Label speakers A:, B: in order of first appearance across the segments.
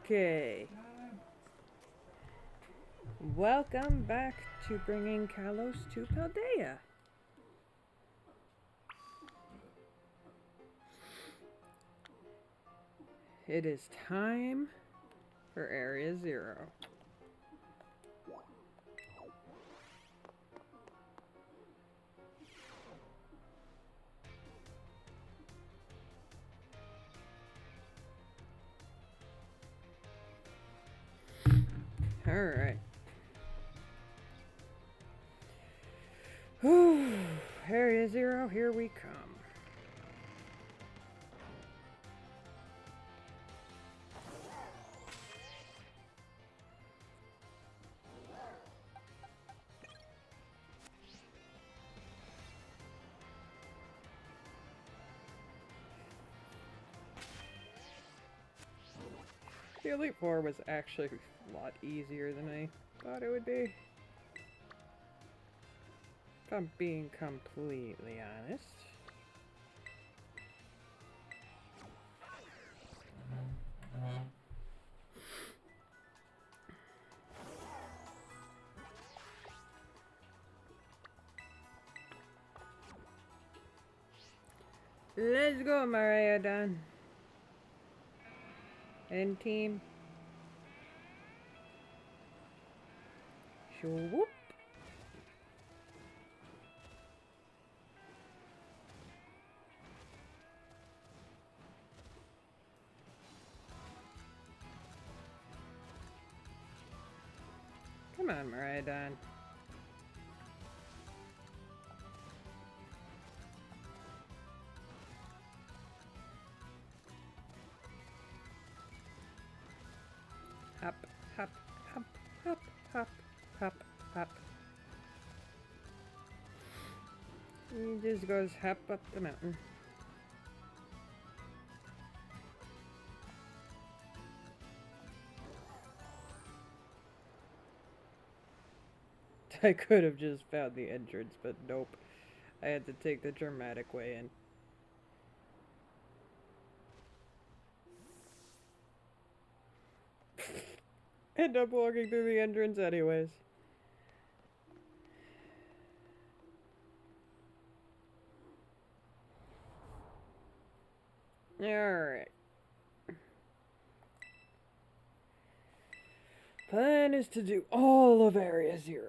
A: Okay. Welcome back to bringing Kalos to Paldea. It is time for Area 0. Alright. Area 0, here we come. The Elite Four was actually a lot easier than I thought it would be. If I'm being completely honest. Let's go, Mariah Dunn. And team. Whoop. Come on, Mariah Dunn. Hop, hop, hop, hop, hop, hop, hop. He just goes hop up the mountain. I could have just found the entrance, but nope. I had to take the dramatic way in. End up walking through the entrance anyways. Alright. Plan is to do all of Area 0.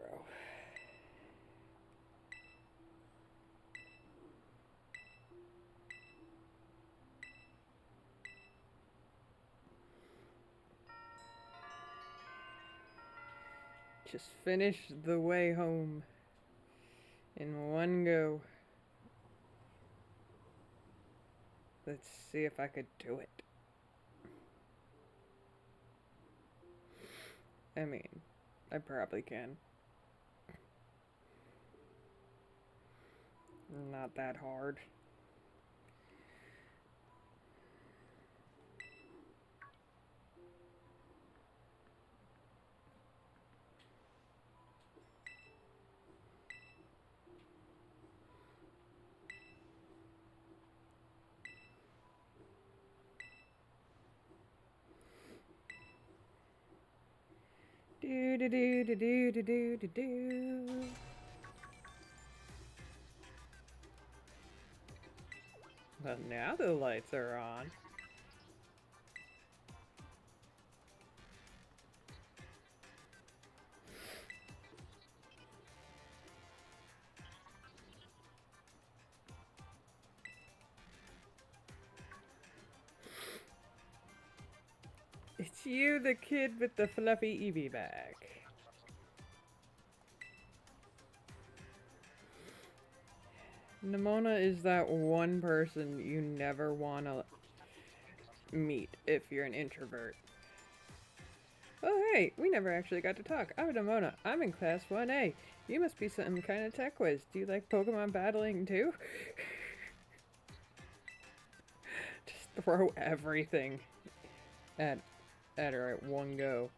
A: Just finish the way home in one go. Let's see if I could do it. I mean, I probably can. Not that hard. Do do do do do do do do do. Well, now the lights are on. It's you, the kid with the fluffy Eevee bag. Nimona is that one person you never want to meet if you're an introvert. Oh hey, we never actually got to talk. I'm Nimona. I'm in class 1A. You must be some kind of tech whiz. Do you like Pokemon battling too? Just throw everything at her at one go.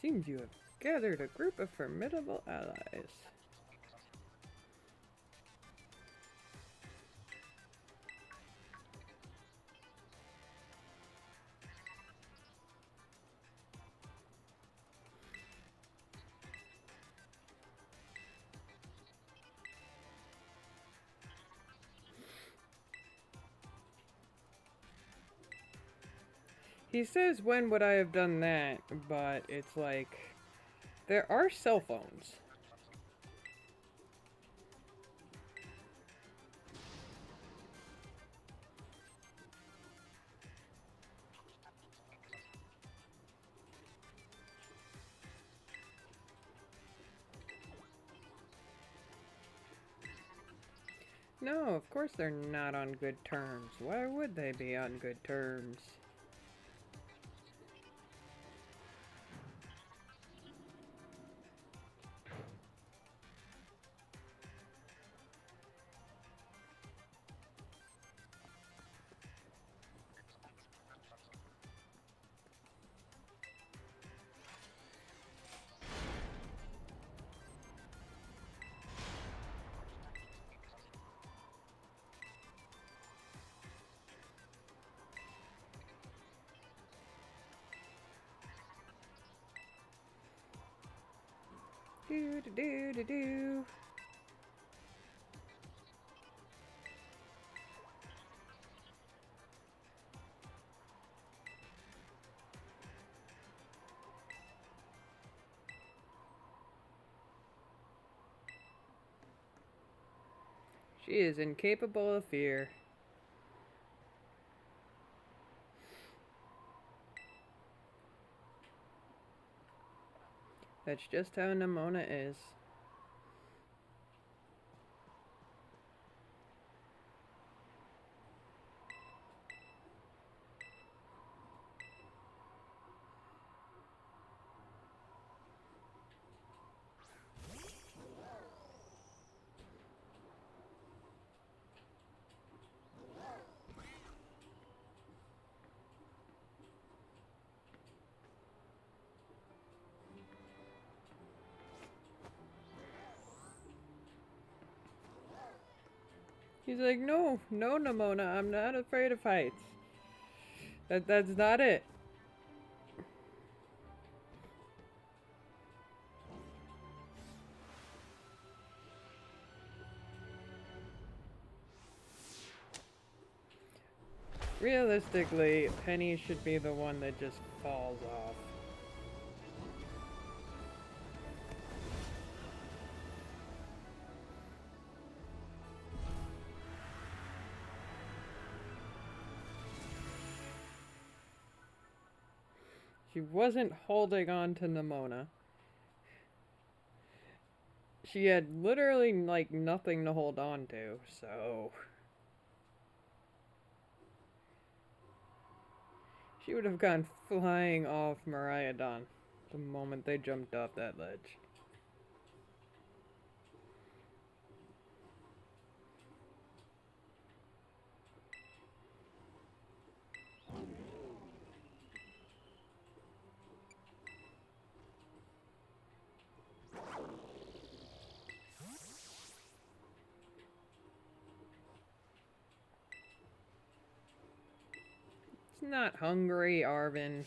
A: Seems you have gathered a group of formidable allies. He says, when would I have done that? But it's like, there are cell phones. No, of course they're not on good terms. Why would they be on good terms? Do do do do do. She is incapable of fear. That's just how Nimona is. He's like, no, no, Nimona, I'm not afraid of heights. That's not it. Realistically, Penny should be the one that just falls off. She wasn't holding on to Nimona. She had literally, like, nothing to hold on to, so... She would have gone flying off Miraidon the moment they jumped off that ledge. It's not hungry, Arvin.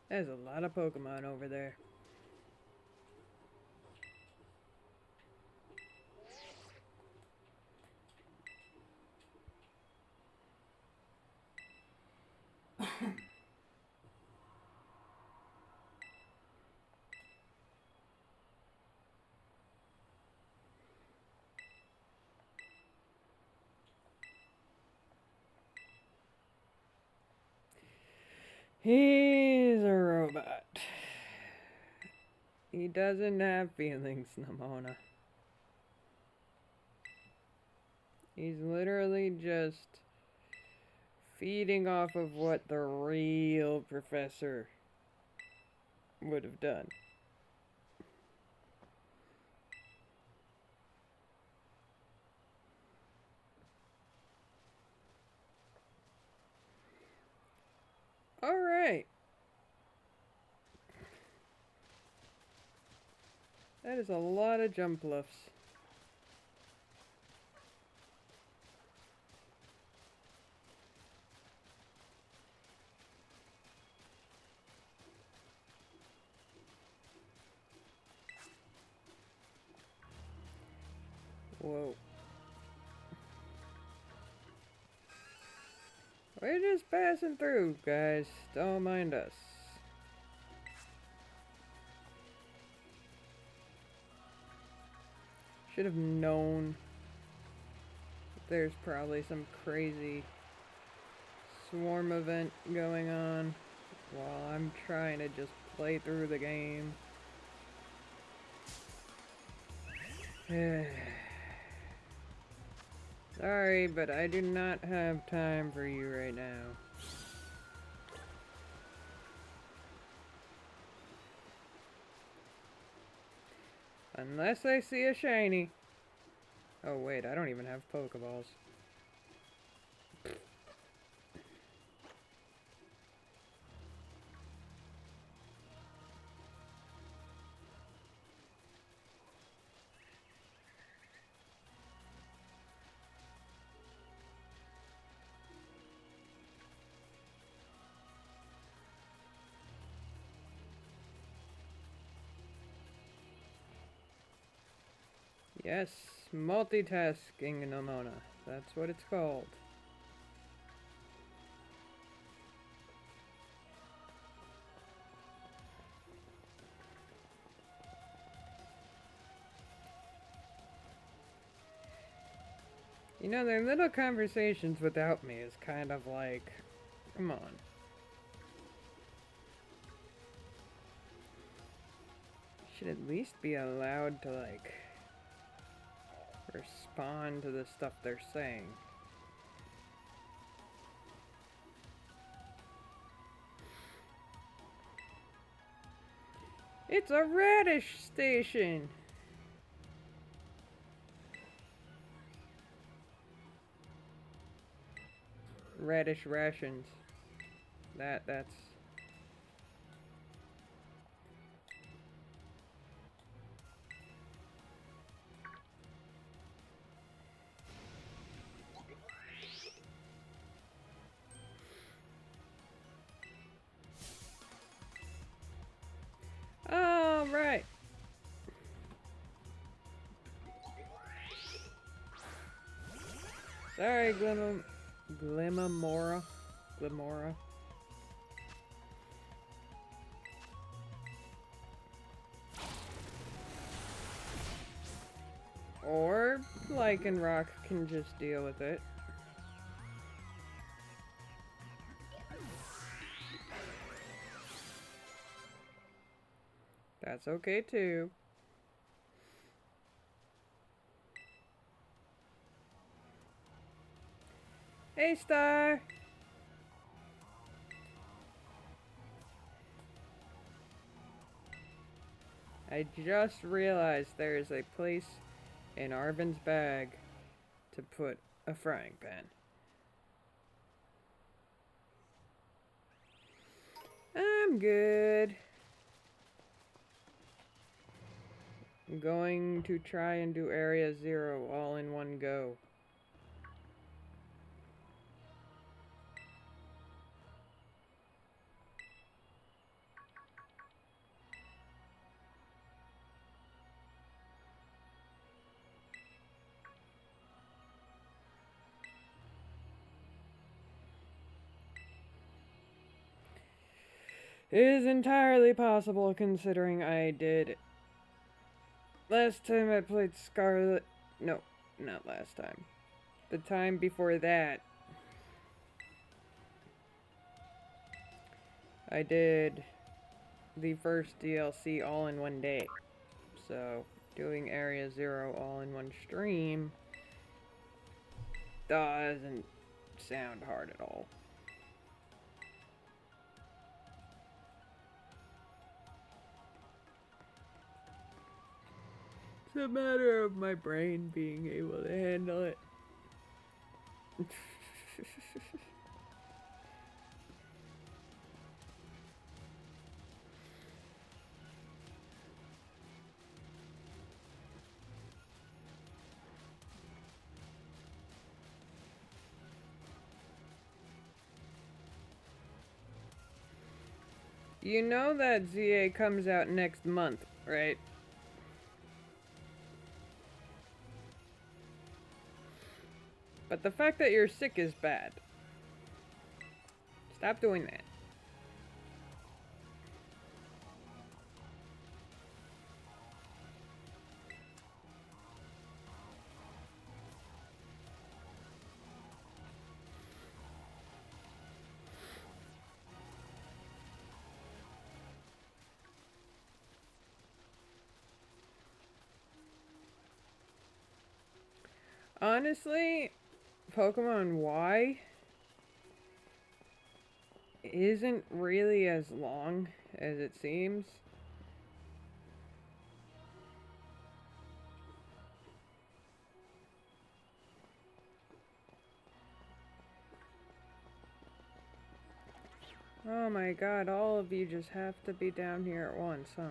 A: There's a lot of Pokemon over there. He's a robot. He doesn't have feelings, Nimona. He's literally just feeding off of what the real professor would have done. Alright. That is a lot of jump lifts. Whoa. We're just passing through, guys. Don't mind us. Should have known there's probably some crazy swarm event going on while I'm trying to just play through the game. Sorry, but I do not have time for you right now. Unless I see a shiny. Oh wait, I don't even have Pokeballs. Yes, multitasking Nimona. That's what it's called. You know, their little conversations without me is kind of like, come on. Should at least be allowed to, like, respond to the stuff they're saying. It's a radish station! Radish rations. That's... All right. Sorry, Glimamora. Or Lycanroc can just deal with it. That's okay too. Hey, Star! I just realized there is a place in Arvin's bag to put a frying pan. I'm good. I'm going to try and do Area 0 all in one go. It is entirely possible considering I did... Last time I played Scarlet... No, not last time. The time before that. I did the first DLC all in one day. So, doing Area 0 all in one stream doesn't sound hard at all. It's a matter of my brain being able to handle it. You know that ZA comes out next month, right? But the fact that you're sick is bad. Stop doing that. Honestly, Pokemon Y isn't really as long as it seems. Oh my god, all of you just have to be down here at once, huh?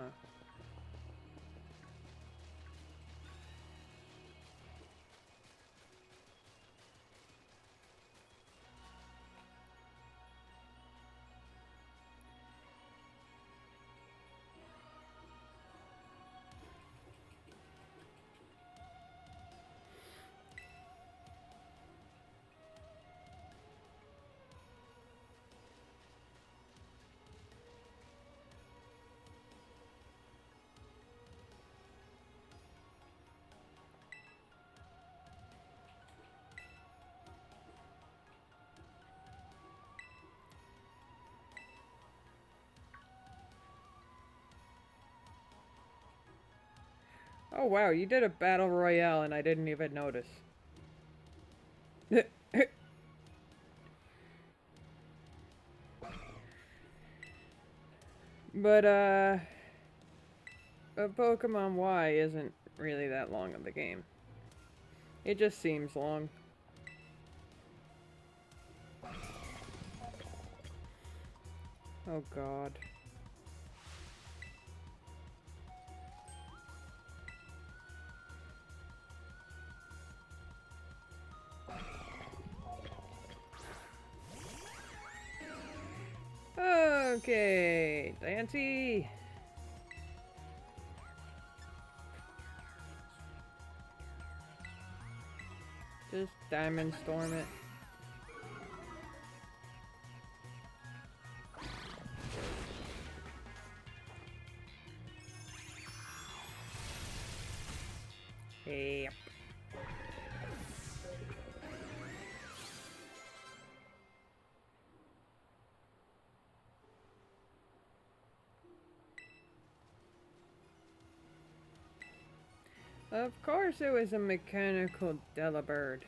A: Oh wow, you did a battle royale and I didn't even notice. But Pokemon Y isn't really that long of a game. It just seems long. Oh god. Okay, Dancy. Just Diamond Storm it. Yep. Of course it was a mechanical Delibird.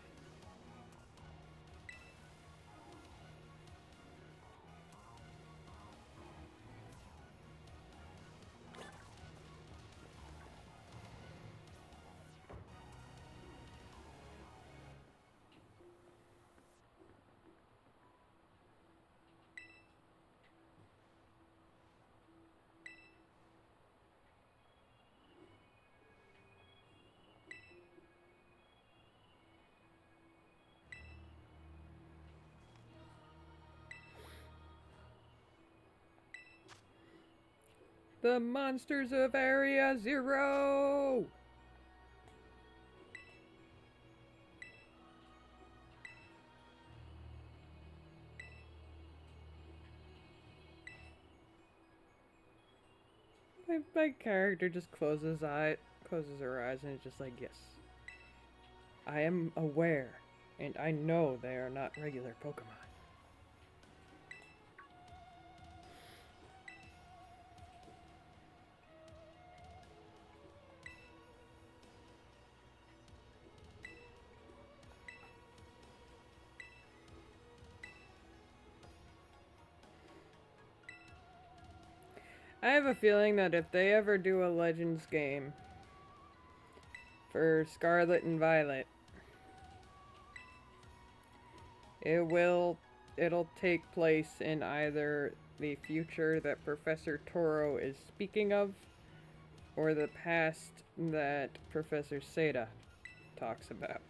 A: The monsters of Area Zero! My character just closes her eyes and is just like, yes. I am aware, and I know they are not regular Pokemon. I have a feeling that if they ever do a Legends game for Scarlet and Violet, it'll take place in either the future that Professor Toro is speaking of, or the past that Professor Seda talks about.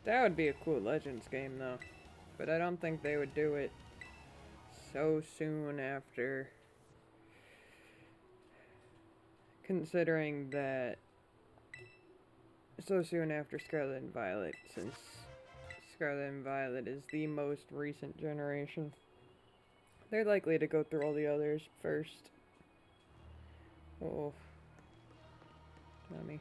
A: That would be a cool Legends game, though. But I don't think they would do it so soon after. Considering that so soon after Scarlet and Violet, since Scarlet and Violet is the most recent generation. They're likely to go through all the others first. Oh. Tommy.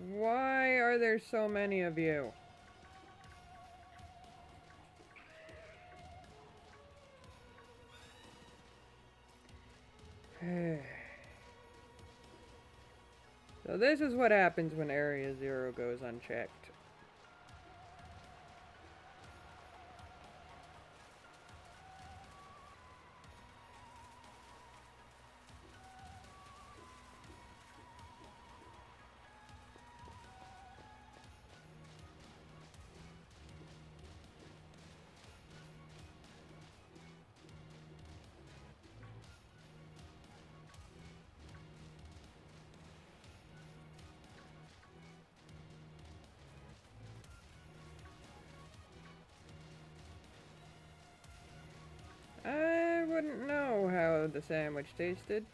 A: Why are there so many of you? So this is what happens when Area Zero goes unchecked. I wouldn't know how the sandwich tasted,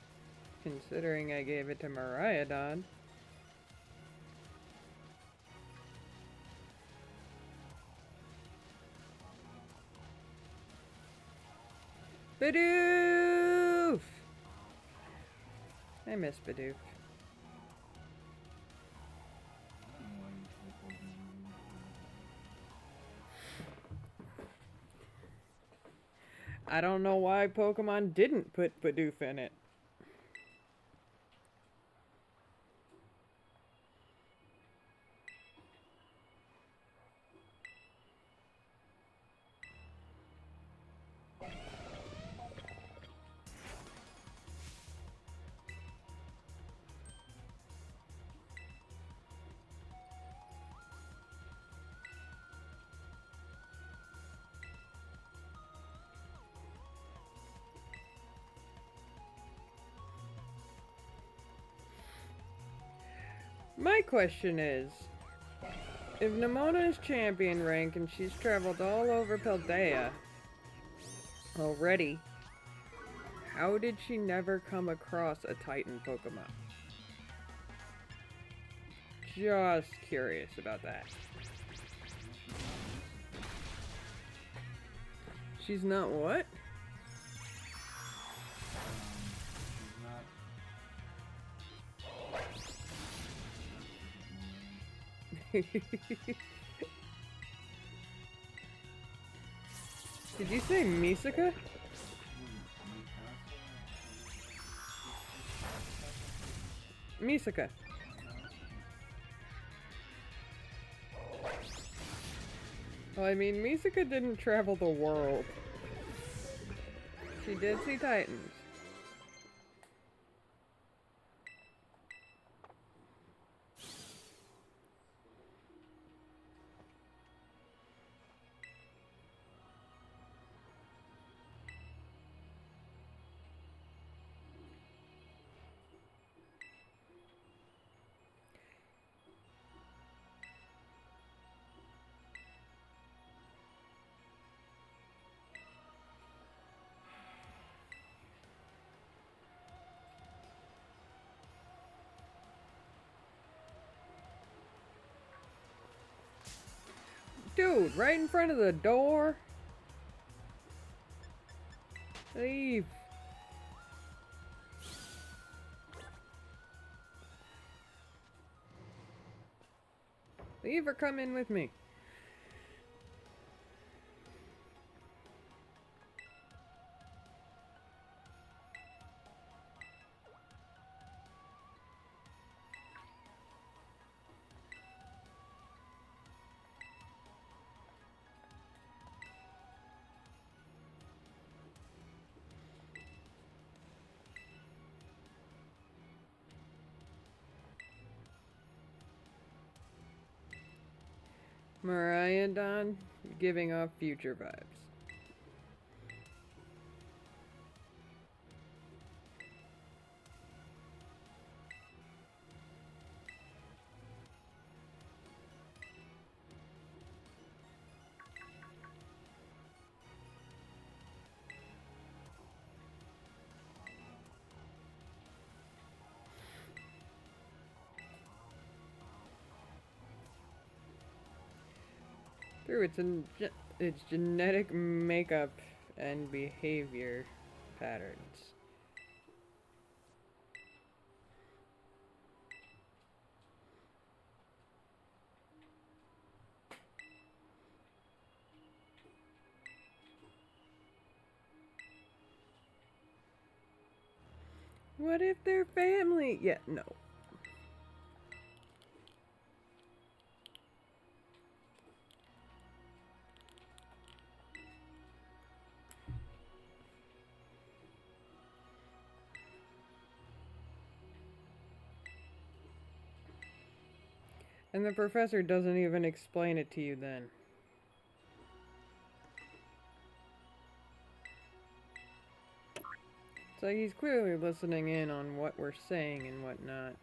A: considering I gave it to Miraidon. Bidoof! I miss Bidoof. I don't know why Pokemon didn't put Bidoof in it. My question is, if Nemona is champion rank and she's traveled all over Paldea already, how did she never come across a Titan Pokemon? Just curious about that. She's not what? Did you say Misaka? Misaka. Well, I mean, Misaka didn't travel the world. She did see Titans. Dude, right in front of the door? Leave. Leave or come in with me. Mariadon giving off future vibes. Through its genetic makeup and behavior patterns. What if they're family? Yeah, no. And the professor doesn't even explain it to you then. So he's clearly listening in on what we're saying and whatnot.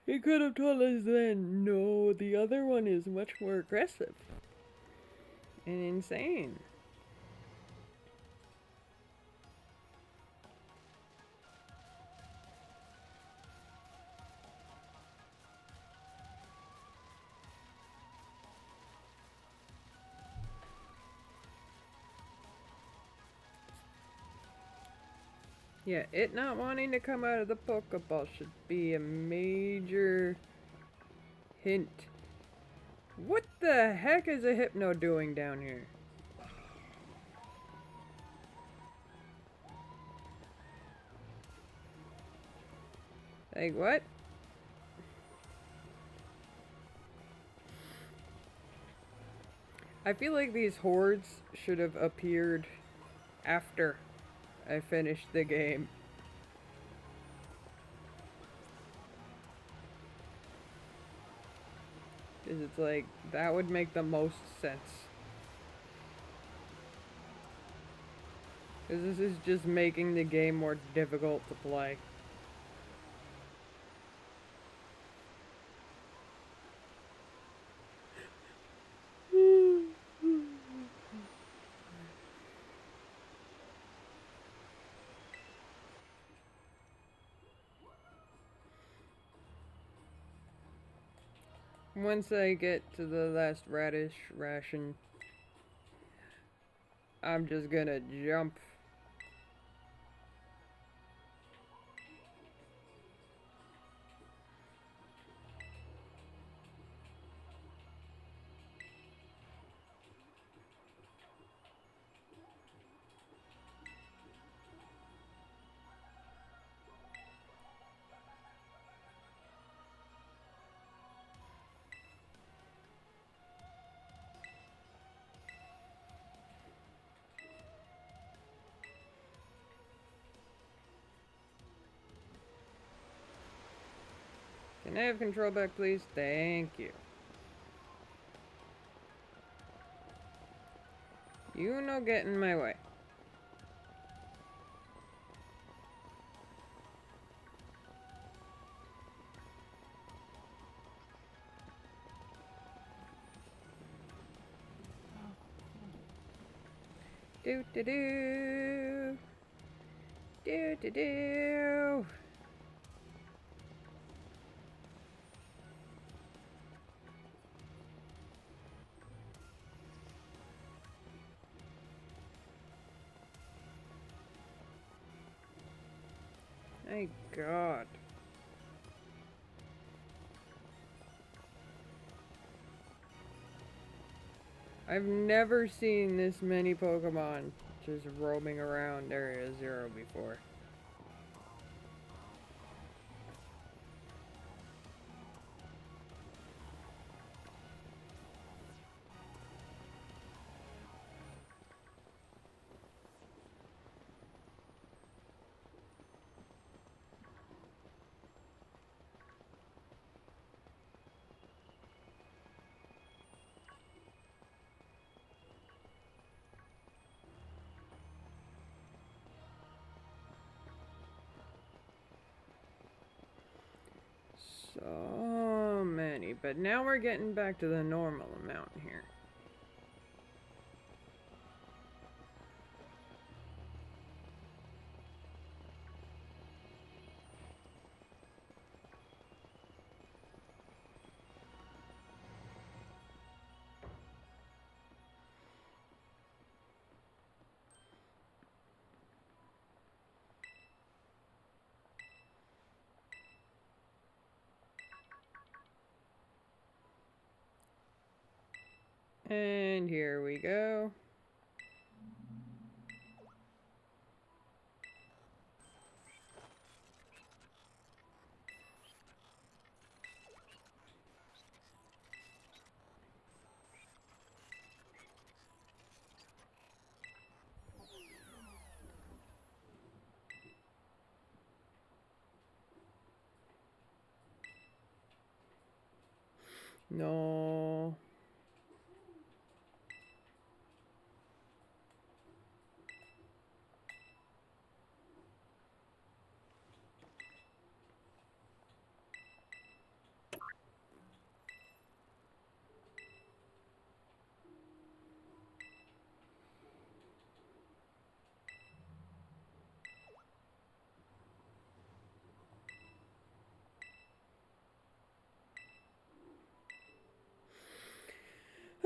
A: He could have told us then, no, the other one is much more aggressive and insane. Yeah, it not wanting to come out of the Pokeball should be a major hint. What the heck is a Hypno doing down here? Like, what? I feel like these hordes should have appeared after I finished the game. Because it's like, that would make the most sense. Because this is just making the game more difficult to play. Once I get to the last radish ration, I'm just gonna jump. Can I have control back, please? Thank you. You no get in my way. Do do do. Do do do. My God. I've never seen this many Pokemon just roaming around Area Zero before. So many, but now we're getting back to the normal amount here. And here we go. No.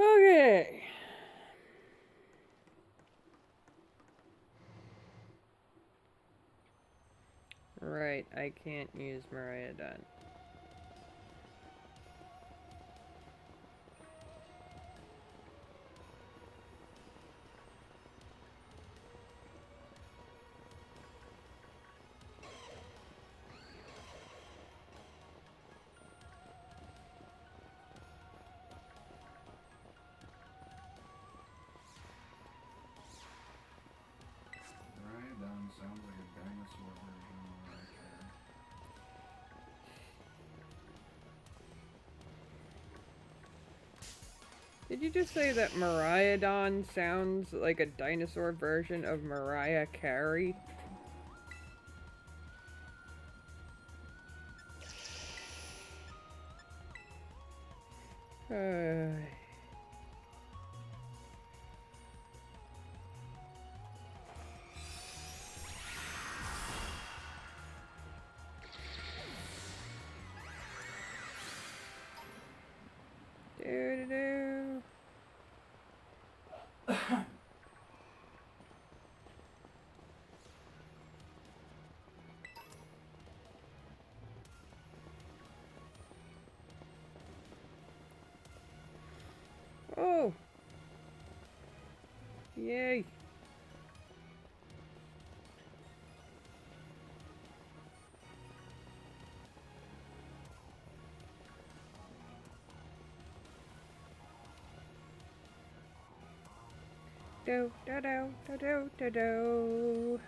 A: Okay. Right, I can't use Mariah Dunn.
B: Sounds like a dinosaur version of Mariah Carey.
A: Did you just say that Mariah sounds like a dinosaur version of Mariah Carey? Do-do-do. Oh! Yay! Do do do do do do do.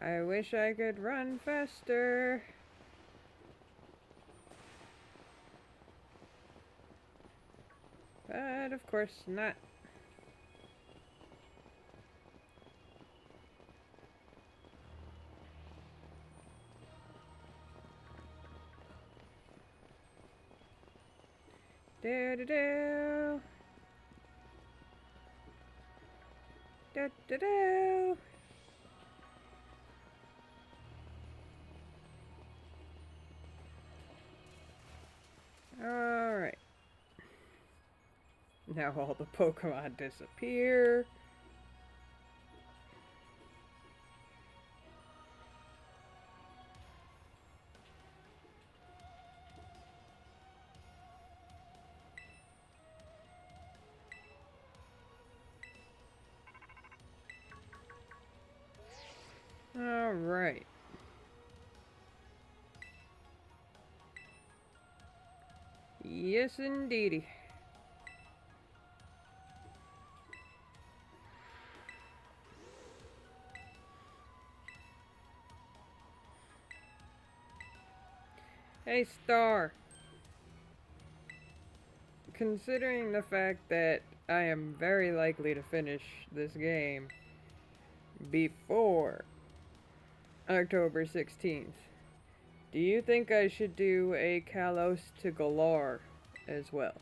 A: I wish I could run faster. But of course not. Do do do. Do do do. Alright. Now all the Pokemon disappear. Alright. Yes, indeedy. Hey, Star. Considering the fact that I am very likely to finish this game, before October 16th. Do you think I should do a Kalos to Galar as well?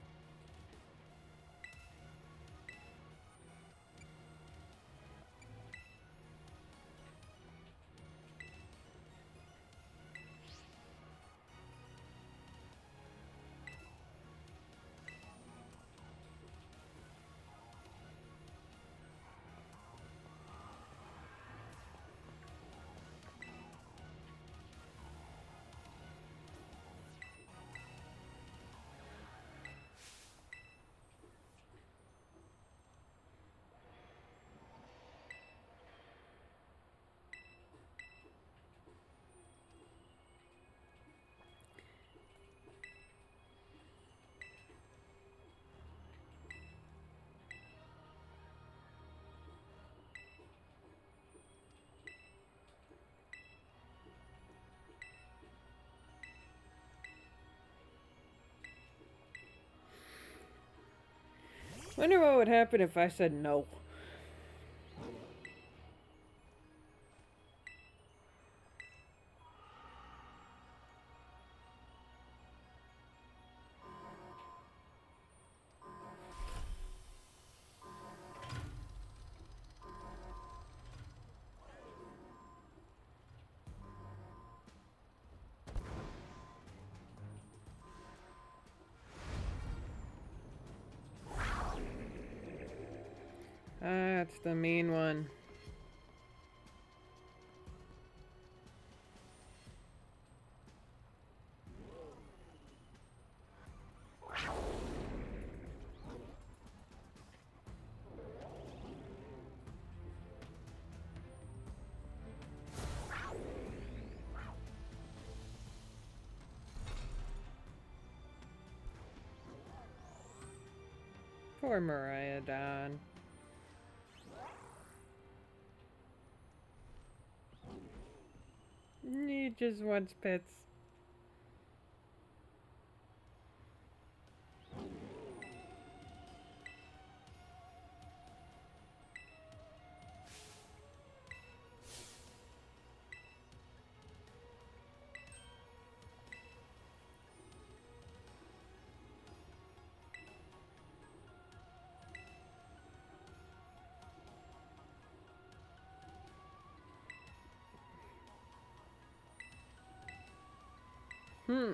A: Wonder what would happen if I said no. That's the mean one. Poor Mariah Dawn. He just wants pets. Hmm.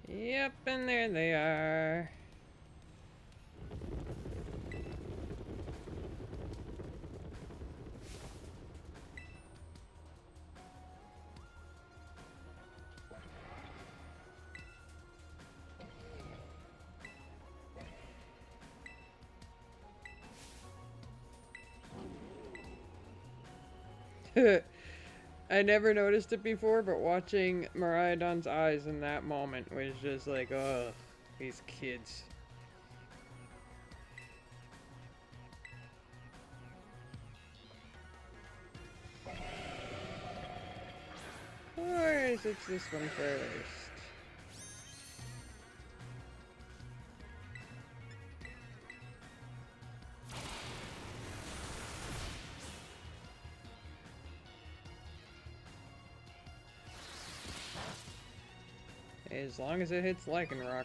A: Yep, and there they are. I never noticed it before, but watching Mariah Dawn's eyes in that moment was just like, ugh, these kids. Of course, it's this one first. As long as it hits Lycanroc.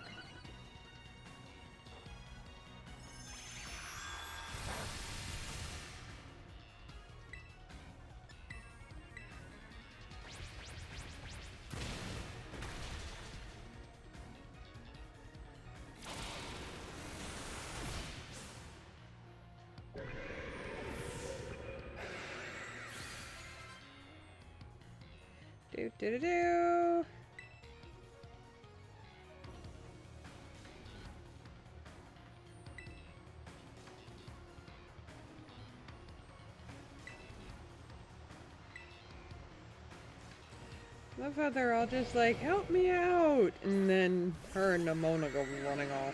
A: Do do do do. Love how they're all just like, help me out! And then her and Nimona go running off.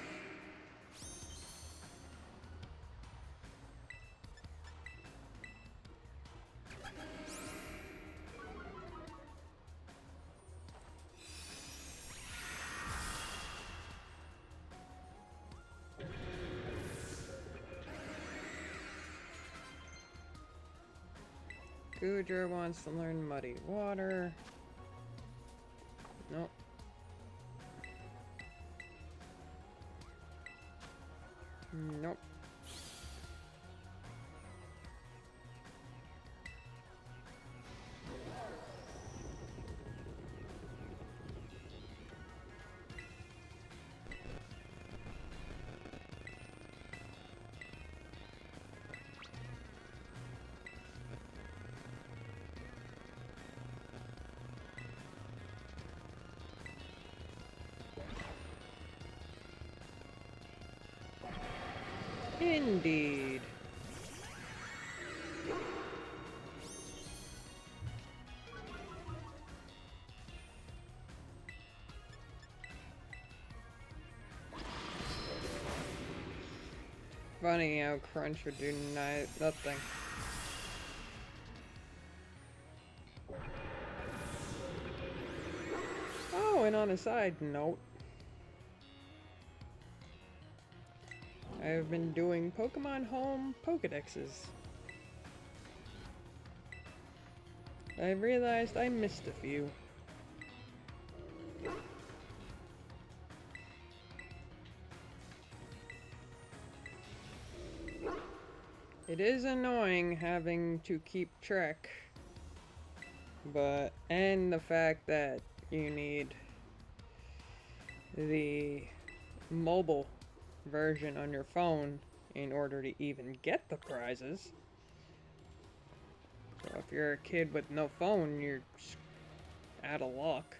A: Goodra wants to learn Muddy Water. Nope. Nope. Indeed. Funny how Crunch would do nothing. Oh, and on a side note, I've been doing Pokemon Home Pokedexes. I realized I missed a few. It is annoying having to keep track, and the fact that you need the mobile version on your phone in order to even get the prizes. So if you're a kid with no phone, you're out of luck.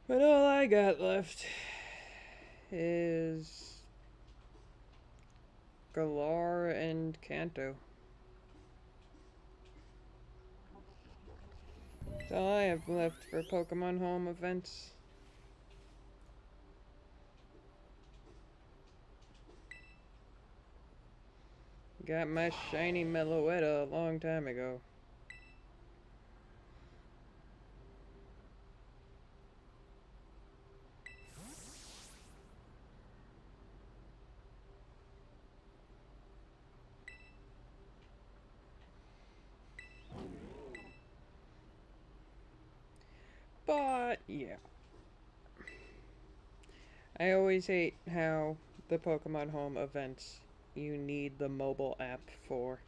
A: But all I got left is Galar and Kanto. That's all I have left for Pokemon Home events. Got my shiny Meloetta a long time ago. But, yeah. I always hate how the Pokemon Home events you need the mobile app for.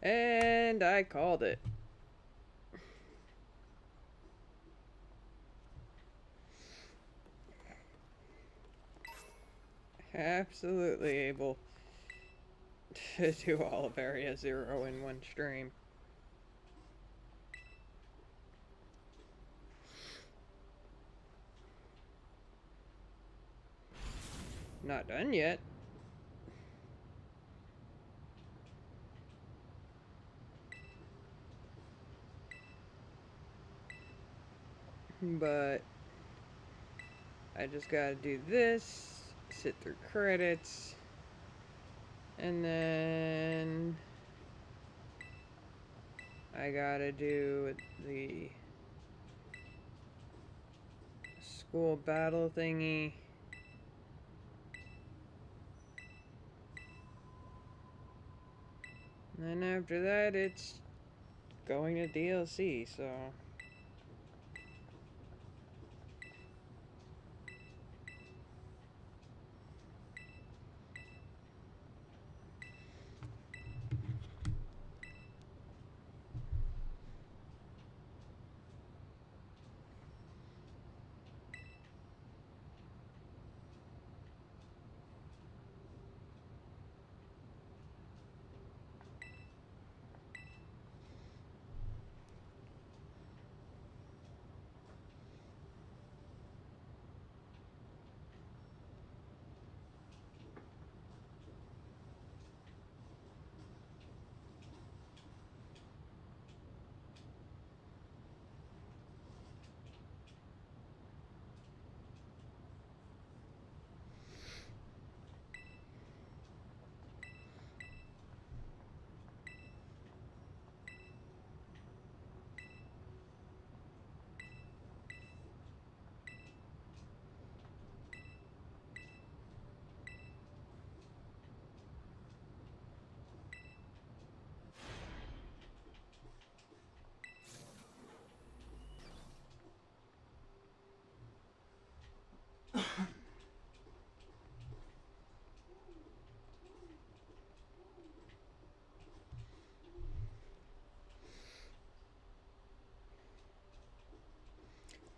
A: And I called it. Absolutely able to do all of Area Zero in one stream. Not done yet. But I just gotta do this, sit through credits, and then I gotta do the school battle thingy. And then after that, it's going to DLC, so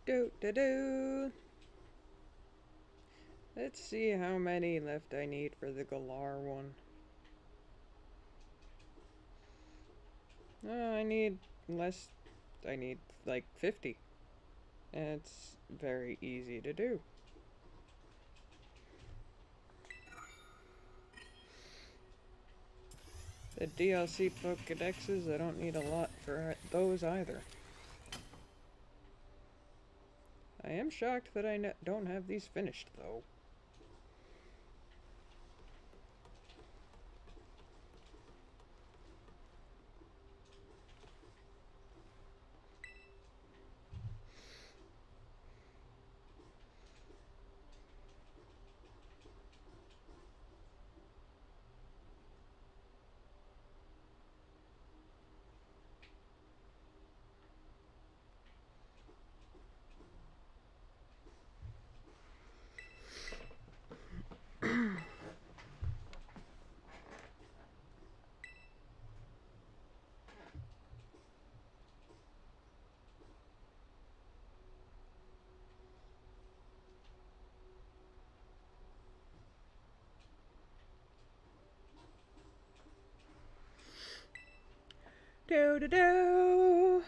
A: Do do do. Let's see how many left I need for the Galar one. I need less. I need like 50. And it's very easy to do. The DLC Pokedexes, I don't need a lot for those either. I am shocked that I don't have these finished, though. Do do do.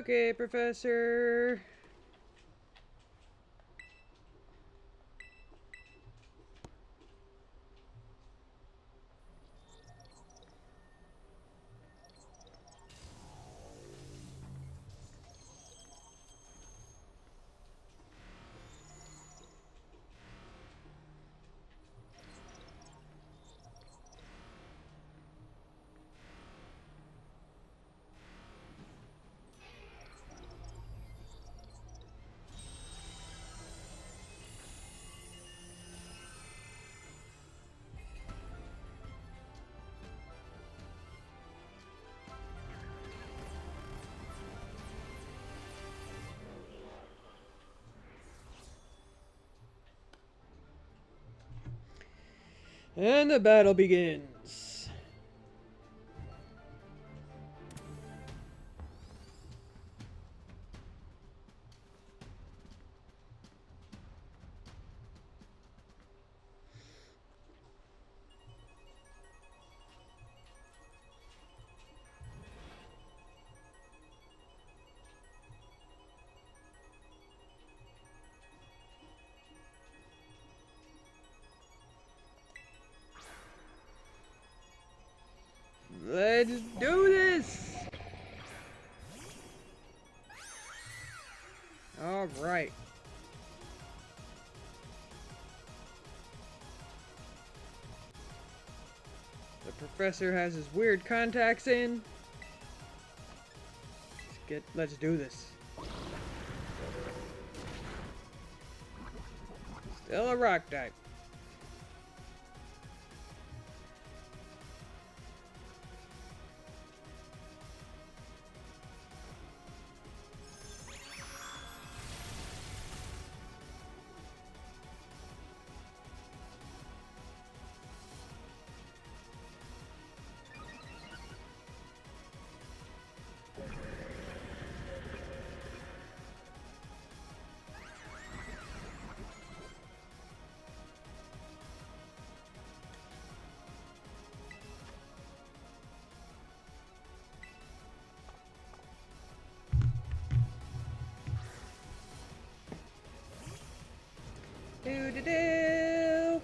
A: Okay, Professor. And the battle begins. Let's do this! Alright. The professor has his weird contacts in. Let's do this. Still a rock type. Do do do.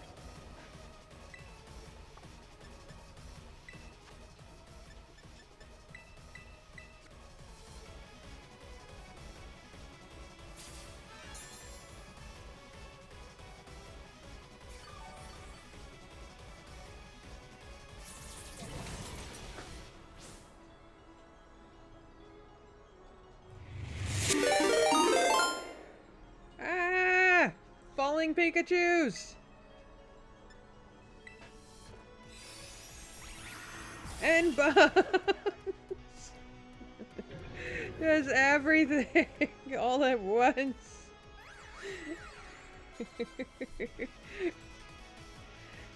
A: Ah! Falling Pikachus! And bombs! Does everything all at once.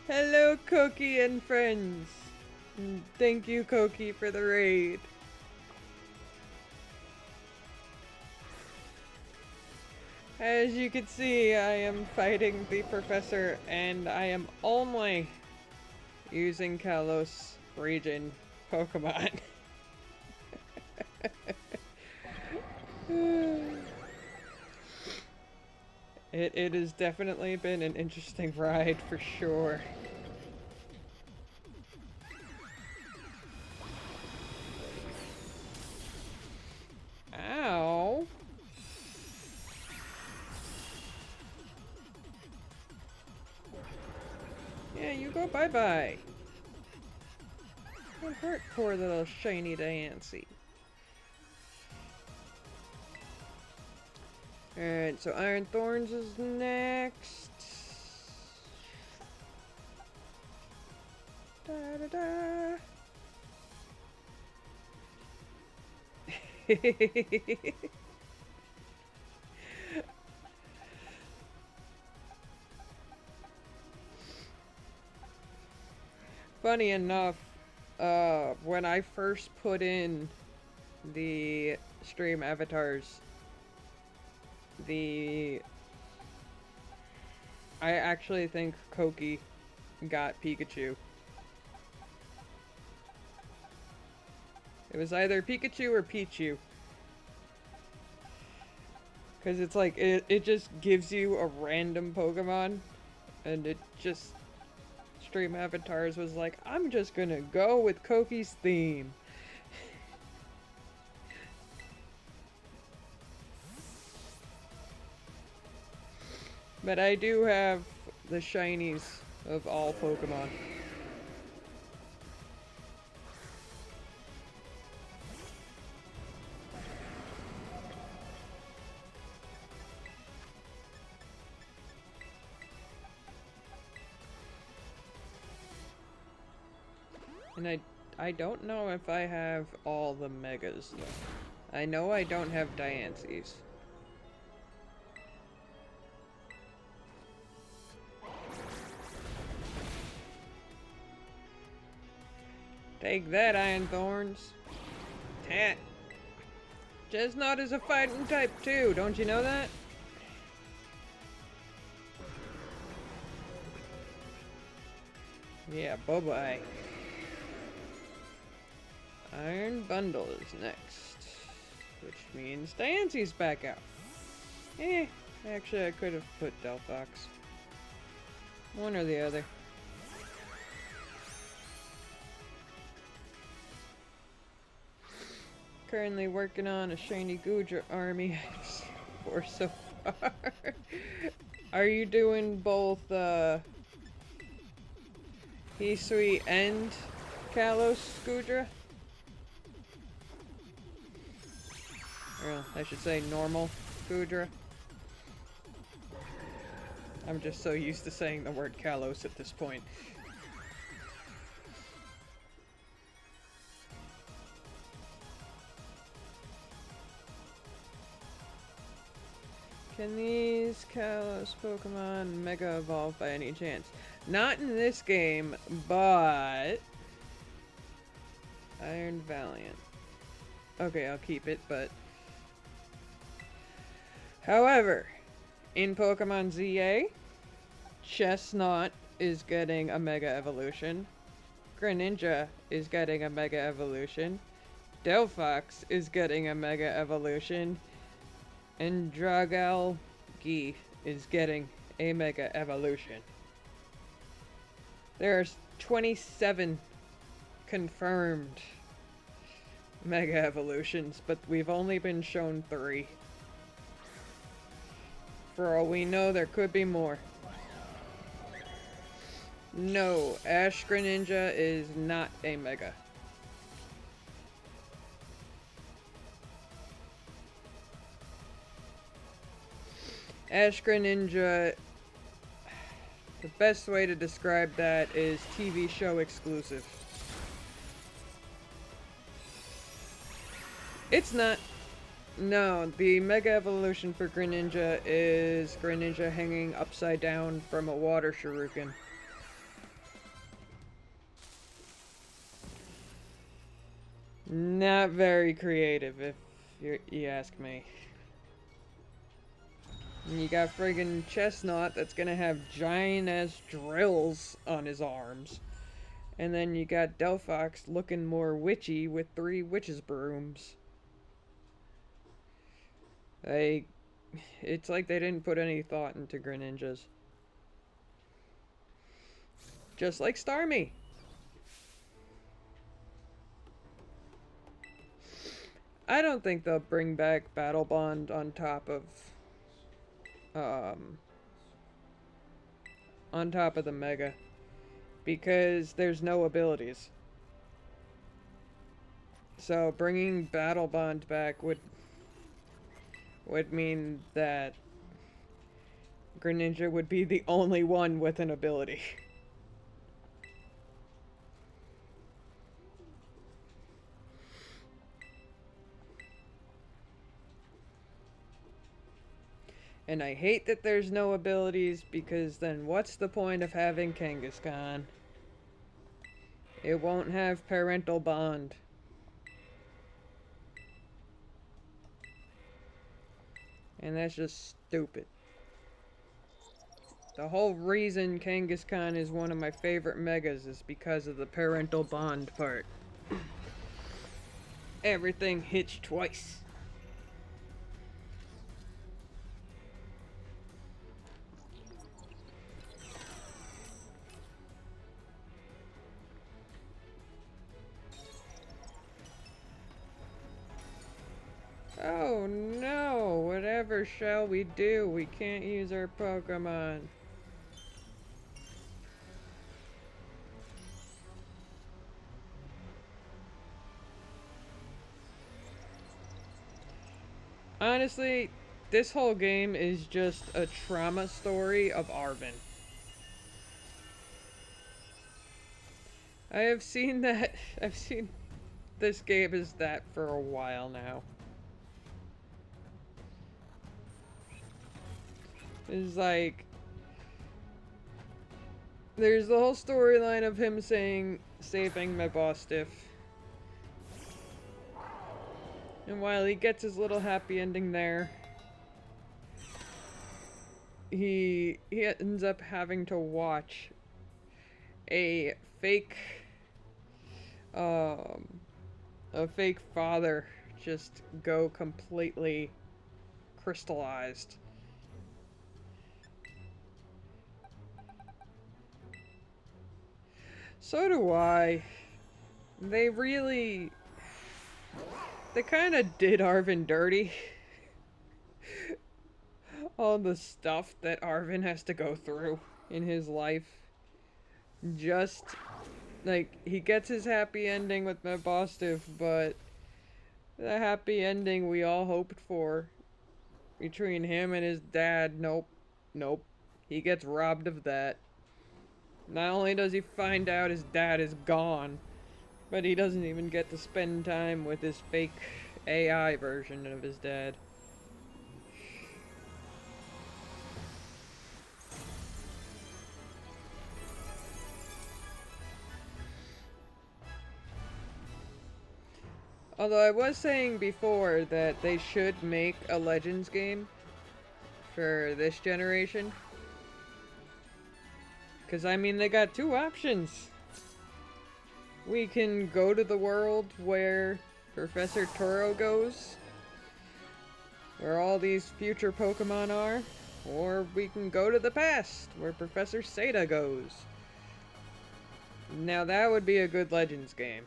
A: Hello, Koki and friends. Thank you, Koki, for the raid. As you can see, I am fighting the professor, and I am only using Kalos region Pokemon. It has definitely been an interesting ride for sure. Ow. Yeah, you go bye-bye. Don't hurt poor little shiny Diancie. Alright, so Iron Thorns is next. Da da da. Funny enough, when I first put in the stream avatars, I actually think Koki got Pikachu. It was either Pikachu or Pichu. Because it's like, it just gives you a random Pokemon. And it just... Stream Avatars was like, I'm just gonna go with Koki's theme. But I do have the shinies of all Pokemon. And I don't know if I have all the Megas though. I know I don't have Diancys. Take that, Iron Thorns. Tat. Chestnut is a fighting type too, don't you know that? Yeah, bye-bye. Iron Bundle is next. Which means Diancie's back out. Actually I could have put Delphox. One or the other. Currently working on a shiny Goodra army for so far. Are you doing both Hisui and Kalos Goodra? Or I should say normal Goodra. I'm just so used to saying the word Kalos at this point. Can these Kalos Pokemon Mega Evolve by any chance? Not in this game, but... Iron Valiant. Okay, I'll keep it, but... However, in Pokemon ZA, Chestnut is getting a Mega Evolution. Greninja is getting a Mega Evolution. Delphox is getting a Mega Evolution. And Dragalge is getting a Mega Evolution. There are 27 confirmed Mega Evolutions, but we've only been shown 3. For all we know, there could be more. No, Ash Greninja is not a Mega. Ash Greninja, the best way to describe that is TV show exclusive. It's not. No, the Mega Evolution for Greninja is Greninja hanging upside down from a water shuriken. Not very creative, if you ask me. And you got friggin' Chestnut that's gonna have giant-ass drills on his arms. And then you got Delphox looking more witchy with 3 witches' brooms. It's like they didn't put any thought into Greninjas. Just like Starmie. I don't think they'll bring back Battle Bond on top of the Mega, because there's no abilities. So bringing Battle Bond back would mean that Greninja would be the only one with an ability. And I hate that there's no abilities, because then what's the point of having Kangaskhan? It won't have parental bond. And that's just stupid. The whole reason Kangaskhan is one of my favorite Megas is because of the parental bond part. Everything hits twice. Oh no, whatever shall we do? We can't use our Pokemon. Honestly, this whole game is just a trauma story of Arven. I've seen this game as that for a while now. It's like, there's the whole storyline of him saving Mebostiff. And while he gets his little happy ending there, he ends up having to watch a fake father just go completely crystallized. So do I. They kind of did Arven dirty. All the stuff that Arven has to go through in his life. Just, like, he gets his happy ending with Mebostiff, but the happy ending we all hoped for between him and his dad, nope. He gets robbed of that. Not only does he find out his dad is gone, but he doesn't even get to spend time with his fake AI version of his dad. Although I was saying before that they should make a Legends game for this generation. Because, I mean, they got 2 options. We can go to the world where Professor Toro goes, where all these future Pokemon are, Or we can go to the past, where Professor Seda goes. Now that would be a good Legends game.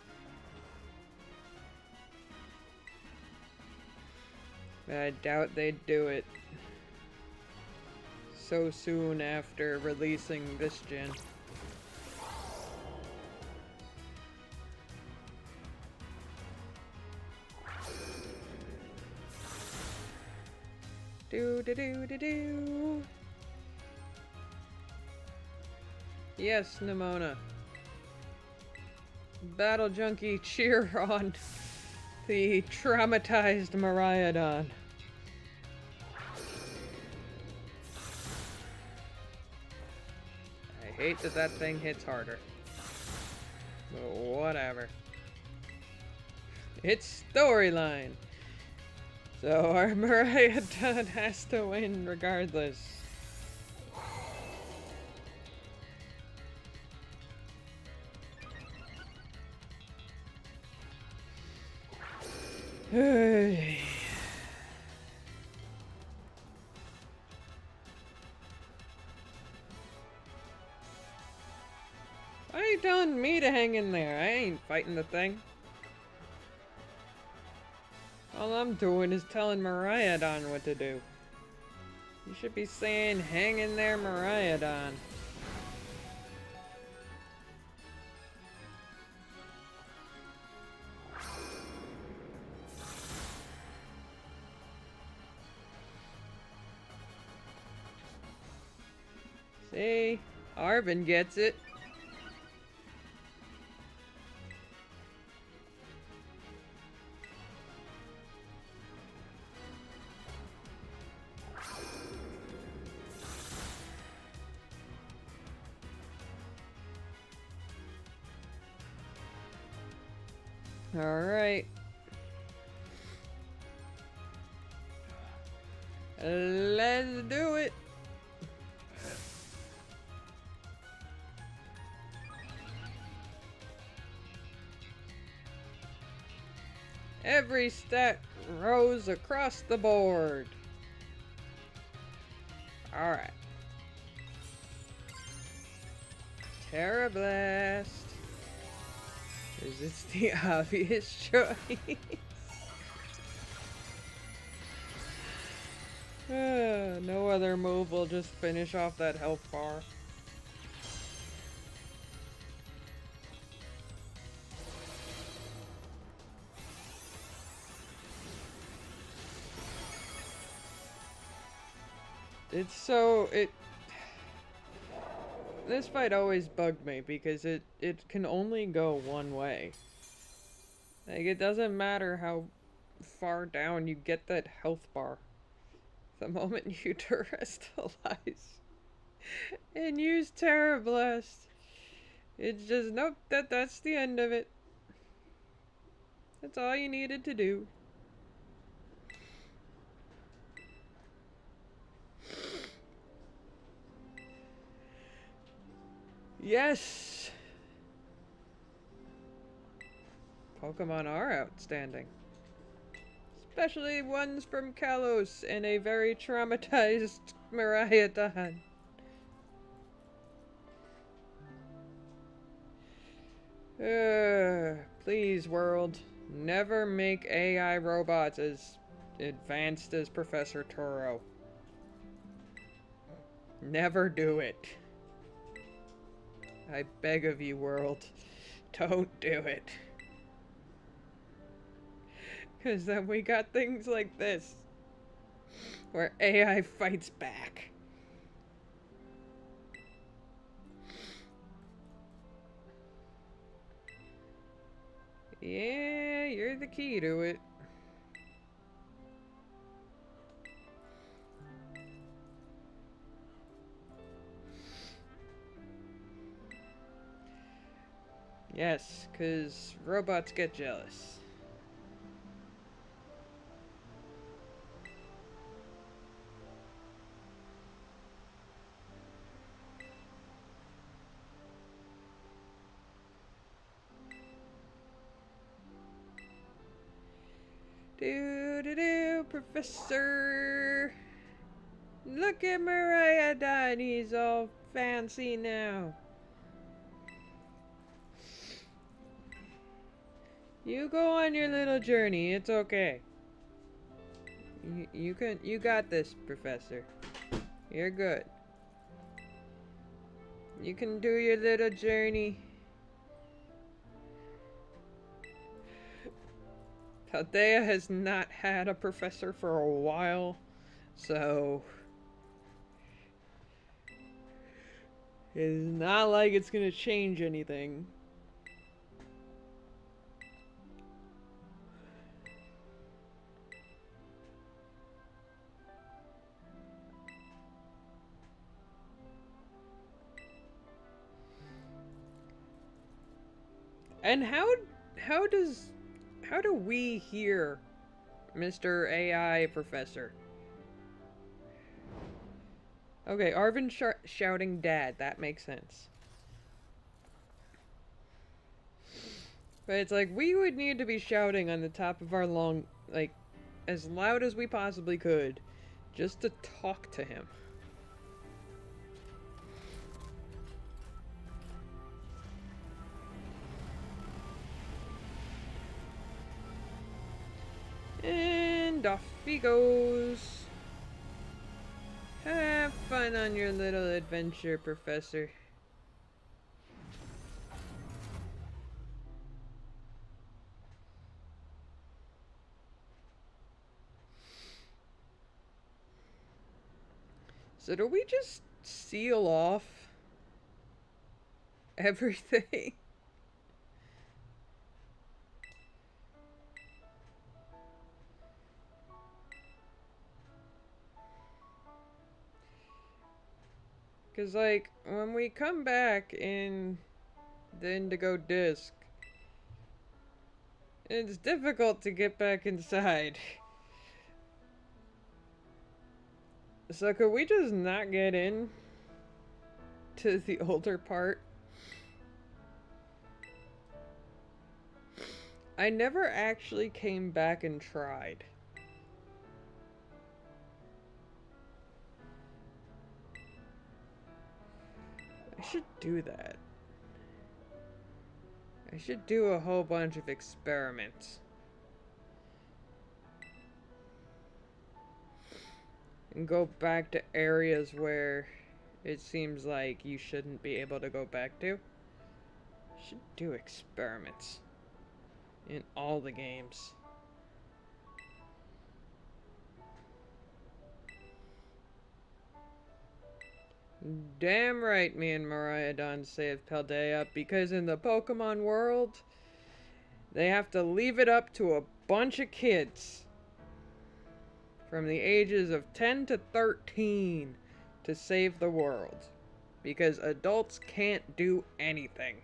A: I doubt they'd do it so soon after releasing this gen. Do do do do do. Yes, Nimona. Battle Junkie, cheer on the traumatized Miraidon. I hate that that thing hits harder. But whatever. It's storyline. So our Miraidon has to win regardless. Hey. Why are you telling me to hang in there? I ain't fighting the thing. All I'm doing is telling Miraidon what to do. You should be saying, hang in there, Miraidon. See? Arvin gets it. Alright. Let's do it. Every stat rose across the board. Alright. Terra Blast. Because it's the obvious choice. No other move will just finish off that health bar. This fight always bugged me because it can only go one way. Like, it doesn't matter how far down you get that health bar. The moment you terrestrialize and use Terra Blast, it's just, nope, that's the end of it. That's all you needed to do. Yes! Pokemon are outstanding. Especially ones from Kalos and a very traumatized Miraidon. Please, world. Never make AI robots as advanced as Professor Toro. Never do it. I beg of you, world. Don't do it. Because then we got things like this. Where AI fights back. Yeah, you're the key to it. Yes, because robots get jealous. Do, Professor. Look at Mariah, he's all fancy now. You go on your little journey, it's okay. You got this, Professor. You're good. You can do your little journey. Paldea has not had a professor for a while, so it's not like it's gonna change anything. And how do we hear Mr. AI Professor? Okay, Arvin shouting dad, that makes sense. But it's like, we would need to be shouting on the top of our like, as loud as we possibly could, just to talk to him. And off he goes. Have fun on your little adventure, Professor. So do we just seal off everything? Because, like, when we come back in the Indigo Disc, it's difficult to get back inside. So could we just not get in to the older part? I never actually came back and tried. I should do that. I should do a whole bunch of experiments. And go back to areas where it seems like you shouldn't be able to go back to. Should do experiments in all the games. Damn right me and Mariah saved Paldea, because in the Pokemon world, they have to leave it up to a bunch of kids from the ages of 10 to 13 to save the world, because adults can't do anything.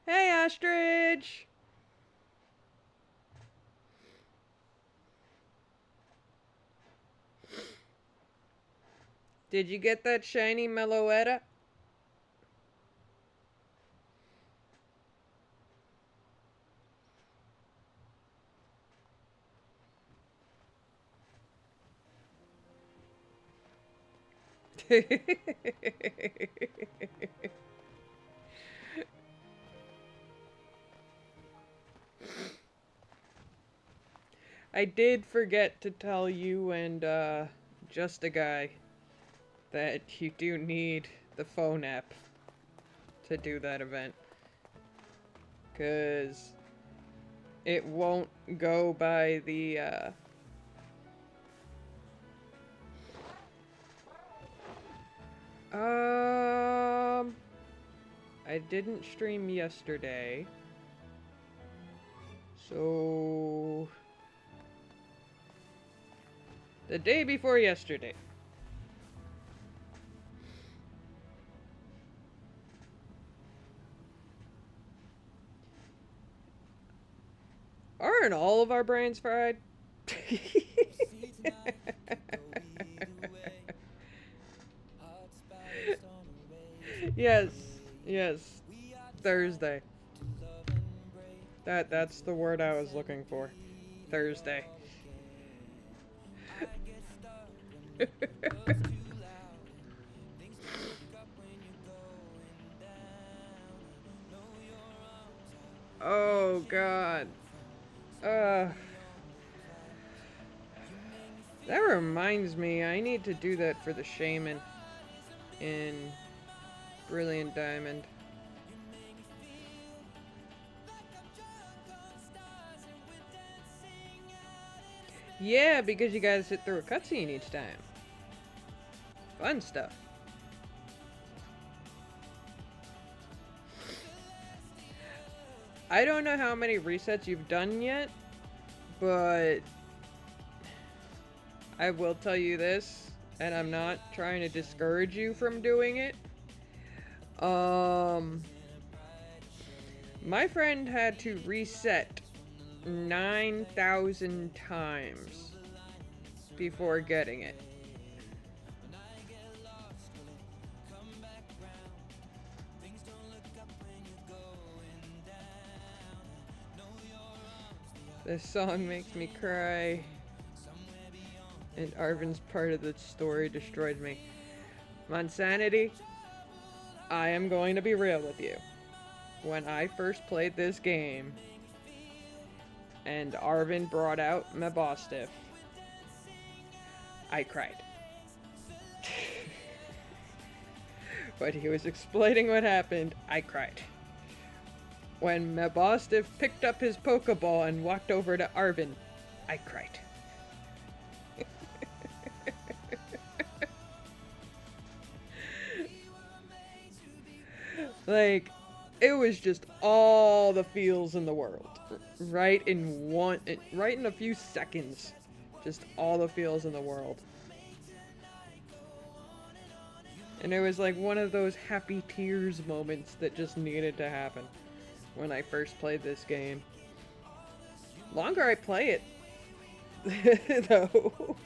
A: Hey, Ostrich! Did you get that shiny Meloetta? I did forget to tell you and, Just a Guy that you do need the phone app to do that event. 'Cause it won't go by the, I didn't stream yesterday. So... the day before yesterday. Aren't all of our brains fried? Yes, yes. Thursday. That's the word I was looking for. Thursday. Oh god. Uh that reminds me, I need to do that for the shaman in Brilliant Diamond. Yeah, because you gotta sit through a cutscene each time. Fun stuff. I don't know how many resets you've done yet, but I will tell you this, and I'm not trying to discourage you from doing it. My friend had to reset 9,000 times before getting it. This song makes me cry, and Arvin's part of the story destroyed me. Monsanity, I am going to be real with you. When I first played this game, and Arvin brought out Mebostiff, I cried. When he was explaining what happened, I cried. When Mebostiff picked up his Pokeball and walked over to Arvin, I cried. Like, it was just all the feels in the world. Right in a few seconds. Just all the feels in the world. And it was like one of those happy tears moments that just needed to happen when I first played this game. Longer I play it, though.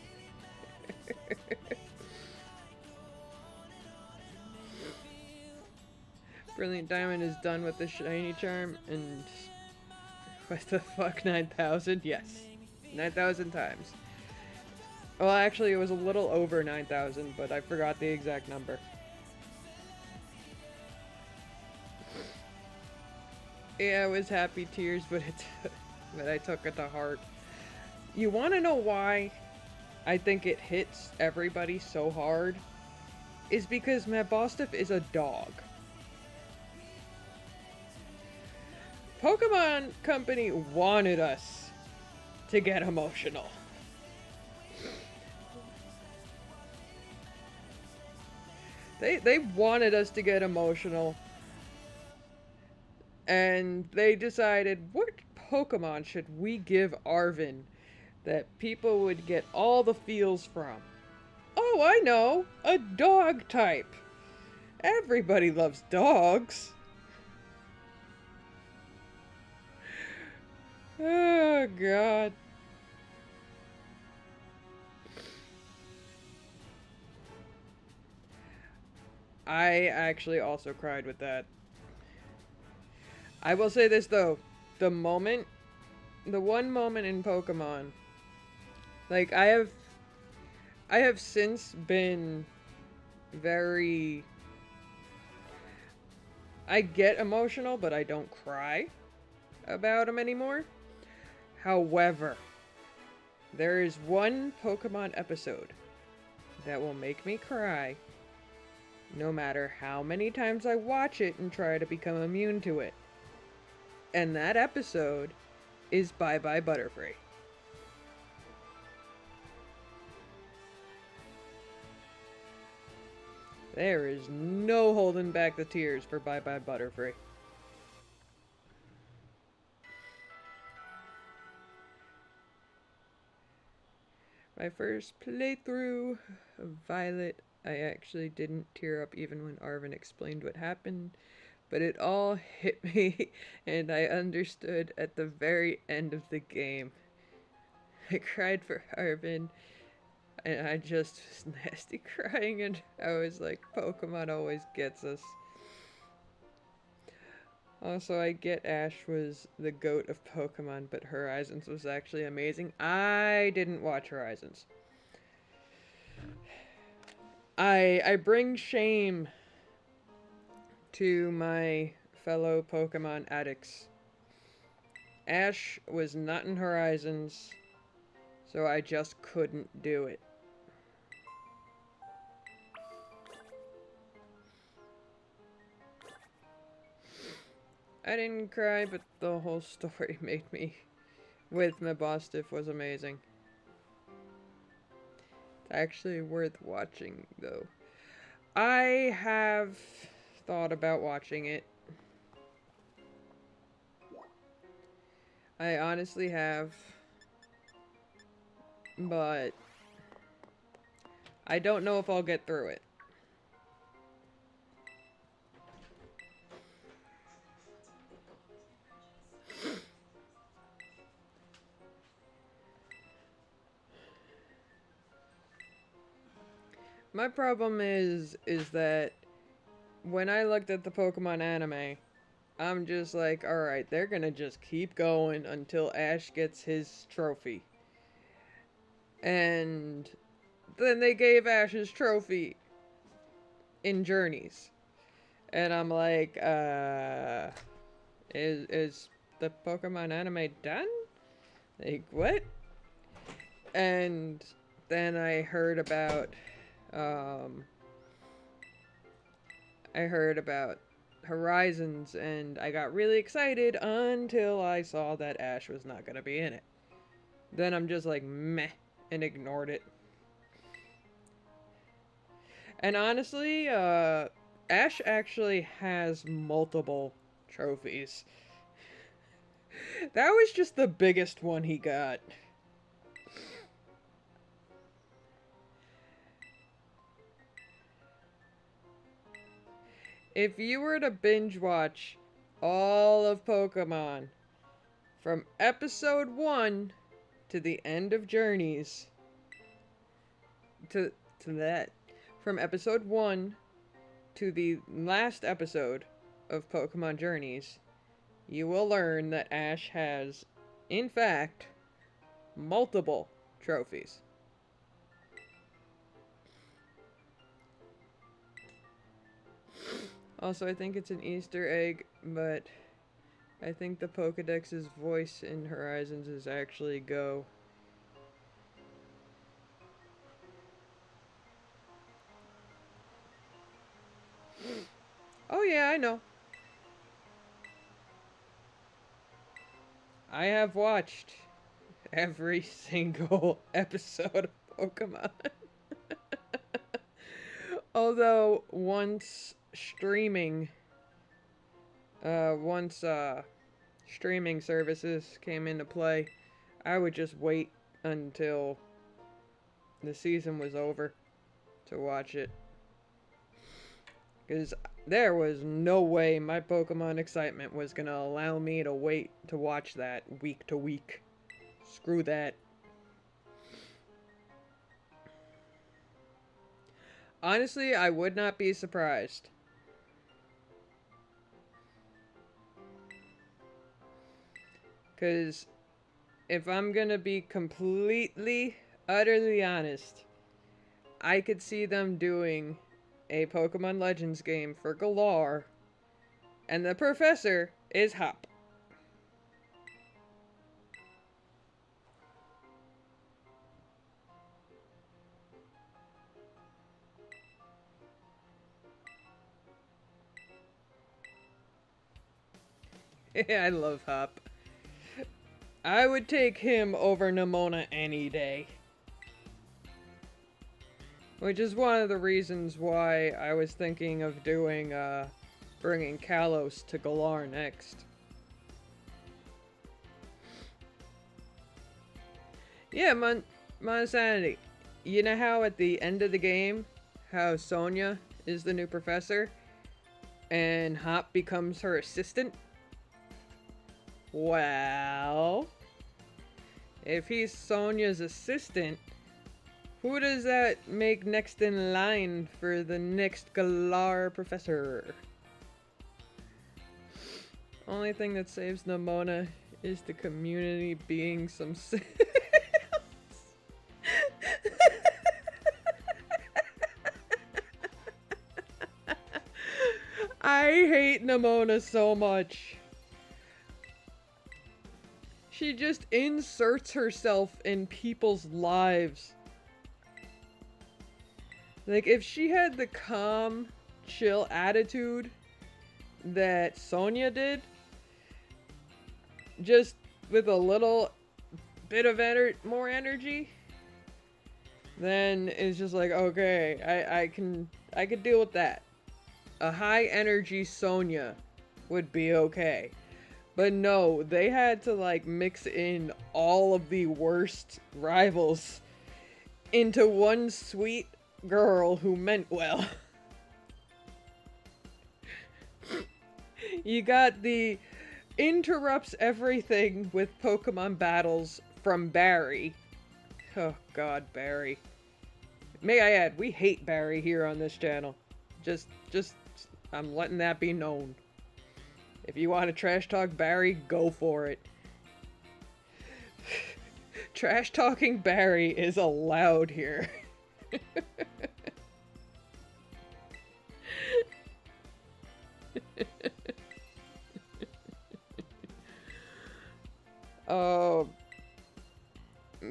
A: Brilliant Diamond is done with the shiny charm, and what the fuck, 9,000? Yes. 9,000 times. Well, actually, it was a little over 9,000, but I forgot the exact number. Yeah, it was happy tears, but but I took it to heart. You want to know why I think it hits everybody so hard? Is because Mebostiff is a dog. Pokemon Company wanted us to get emotional. They wanted us to get emotional. And they decided, what Pokemon should we give Arvin that people would get all the feels from? Oh, I know! A dog type! Everybody loves dogs! Oh, God. I actually also cried with that. I will say this though, the one moment in Pokemon, like I have since been very, I get emotional, but I don't cry about them anymore. However, there is one Pokemon episode that will make me cry no matter how many times I watch it and try to become immune to it. And that episode is Bye Bye Butterfree. There is no holding back the tears for Bye Bye Butterfree. My first playthrough of Violet, I actually didn't tear up even when Arvin explained what happened, but it all hit me and I understood at the very end of the game. I cried for Arvin, And I just was nasty crying, and I was like, Pokemon always gets us. Also, I get Ash was the goat of Pokemon, but Horizons was actually amazing. I didn't watch Horizons. I bring shame to my fellow Pokemon addicts. Ash was not in Horizons, so I just couldn't do it. I didn't cry, but the whole story made me with Mabostiff was amazing. It's actually worth watching, though. I have thought about watching it. I honestly have. But I don't know if I'll get through it. My problem is that when I looked at the Pokemon anime, I'm just like, alright, they're gonna just keep going until Ash gets his trophy. And then they gave Ash his trophy in Journeys. And I'm like, is the Pokemon anime done? Like, what? And then I heard about Horizons, and I got really excited until I saw that Ash was not gonna be in it. Then I'm just like, meh, and ignored it. And honestly, Ash actually has multiple trophies. That was just the biggest one he got. If you were to binge watch all of Pokemon from episode 1 to the end of Journeys, from episode 1 to the last episode of Pokemon Journeys, you will learn that Ash has, in fact, multiple trophies. Also, I think it's an Easter egg, but I think the Pokedex's voice in Horizons is actually Go. Oh yeah, I know. I have watched every single episode of Pokemon. Although, once streaming services came into play, I would just wait until the season was over to watch it. Because there was no way my Pokemon excitement was gonna allow me to wait to watch that week to week. Screw that. Honestly, I would not be surprised. Because if I'm gonna be completely, utterly honest, I could see them doing a Pokemon Legends game for Galar, and the professor is Hop. I love Hop. I would take him over Nemona any day. Which is one of the reasons why I was thinking of doing, bringing Kalos to Galar next. Yeah, Monsanity. You know how at the end of the game, how Sonia is the new professor, and Hop becomes her assistant? Well, if he's Sonia's assistant, Who does that make next in line for the next Galar professor? Only thing that saves Nimona is the community being some sales. I hate Nimona so much. She just inserts herself in people's lives. Like, if she had the calm, chill attitude that Sonya did, just with a little bit of more energy, then it's just like, okay, I could deal with that. A high energy Sonya would be okay. But no, they had to like mix in all of the worst rivals into one sweet girl who meant well. You got the interrupts everything with Pokemon battles from Barry. Oh god, Barry. May I add, we hate Barry here on this channel. Just, I'm letting that be known. If you want to trash talk Barry, go for it. Trash talking Barry is allowed here.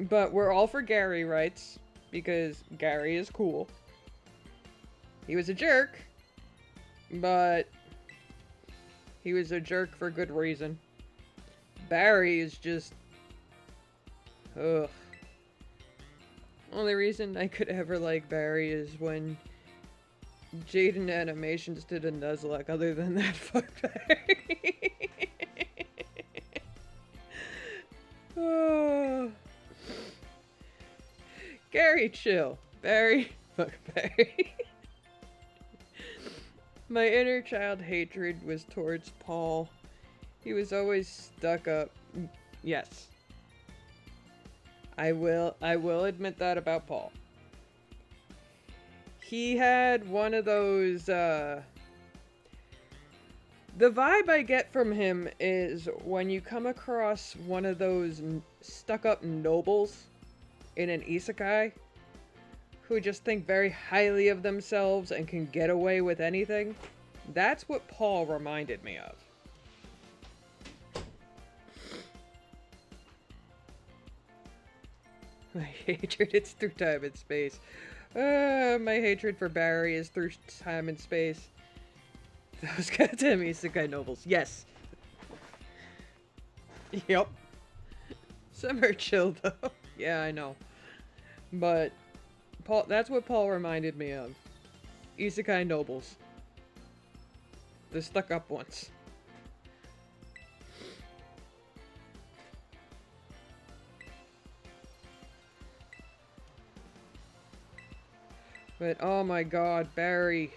A: But we're all for Gary rights, because Gary is cool. He was a jerk, but he was a jerk for good reason. Barry is just... ugh. Only reason I could ever like Barry is when Jaden Animations did a Nuzlocke. Other than that, fuck Barry. Oh. Gary, chill. Barry, fuck Barry. My inner child hatred was towards Paul. He was always stuck up. Yes. I will admit that about Paul. He had one of those, the vibe I get from him is when you come across one of those stuck-up nobles in an isekai who just think very highly of themselves and can get away with anything. That's what Paul reminded me of. My hatred, it's through time and space. My hatred for Barry is through time and space. Those goddamn isekai nobles. Yes. Yep. Some are chill though. Yeah, I know. But Paul, that's what Paul reminded me of. Isekai nobles. The stuck-up ones. But oh my god, Barry.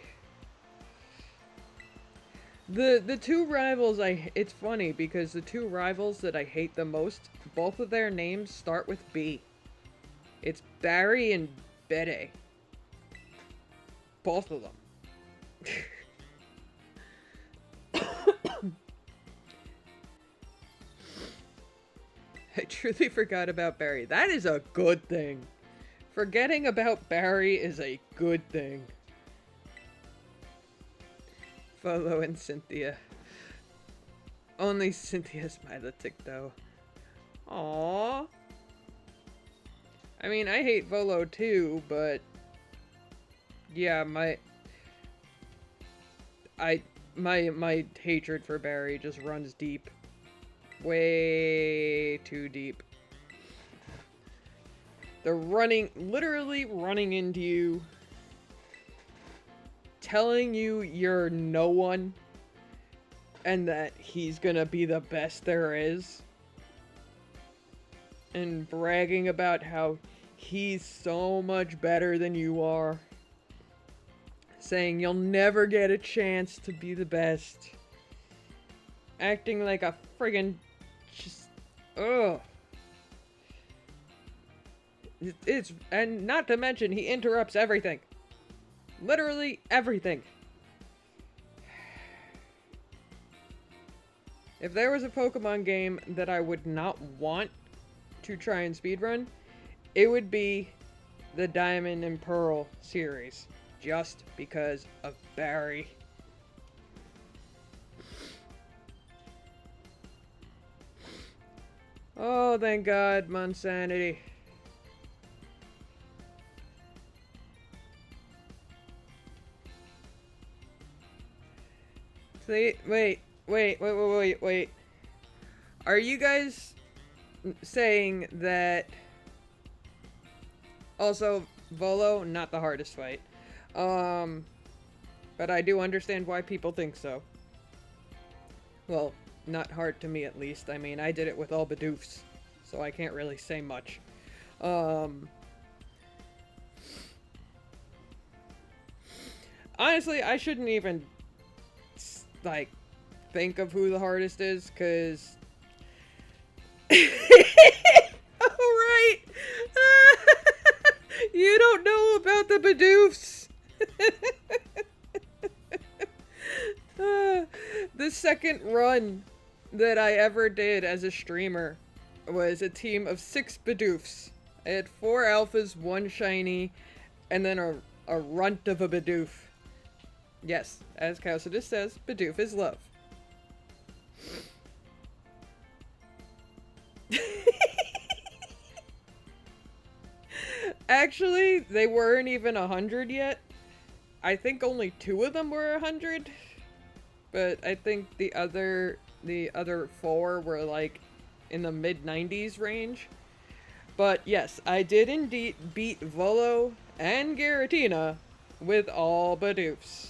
A: The two rivals it's funny because the two rivals that I hate the most, both of their names start with B. It's Barry and Bede. Both of them. I truly forgot about Barry. That is a good thing. Forgetting about Barry is a good thing. Volo and Cynthia. Only Cynthia's Milotic though. Aww. I mean, I hate Volo too, but yeah, my hatred for Barry just runs deep. Way too deep. They're literally running into you, telling you you're no one, and that he's gonna be the best there is, and bragging about how he's so much better than you are, saying you'll never get a chance to be the best, acting like a friggin' just, ugh. It's and not to mention he interrupts everything. Literally everything. If there was a Pokemon game that I would not want to try and speedrun, it would be the Diamond and Pearl series. Just because of Barry. Oh, thank God, Monsanity. See, wait. Are you guys saying that... Also, Volo, not the hardest fight. But I do understand why people think so. Well, not hard to me at least. I mean, I did it with all Bidoofs, so I can't really say much. Honestly, I shouldn't even, like, think of who the hardest is, because... Alright! You don't know about the Bidoofs! The second run that I ever did as a streamer was a team of 6 Bidoofs. I had 4 alphas, 1 shiny, and then a runt of a Bidoof. Yes, as Kalos says, Bidoof is love. Actually, they weren't even 100 yet. I think only 2 of them were 100. But I think the other 4 were like in the mid-90s range. But yes, I did indeed beat Volo and Giratina with all Bidoofs.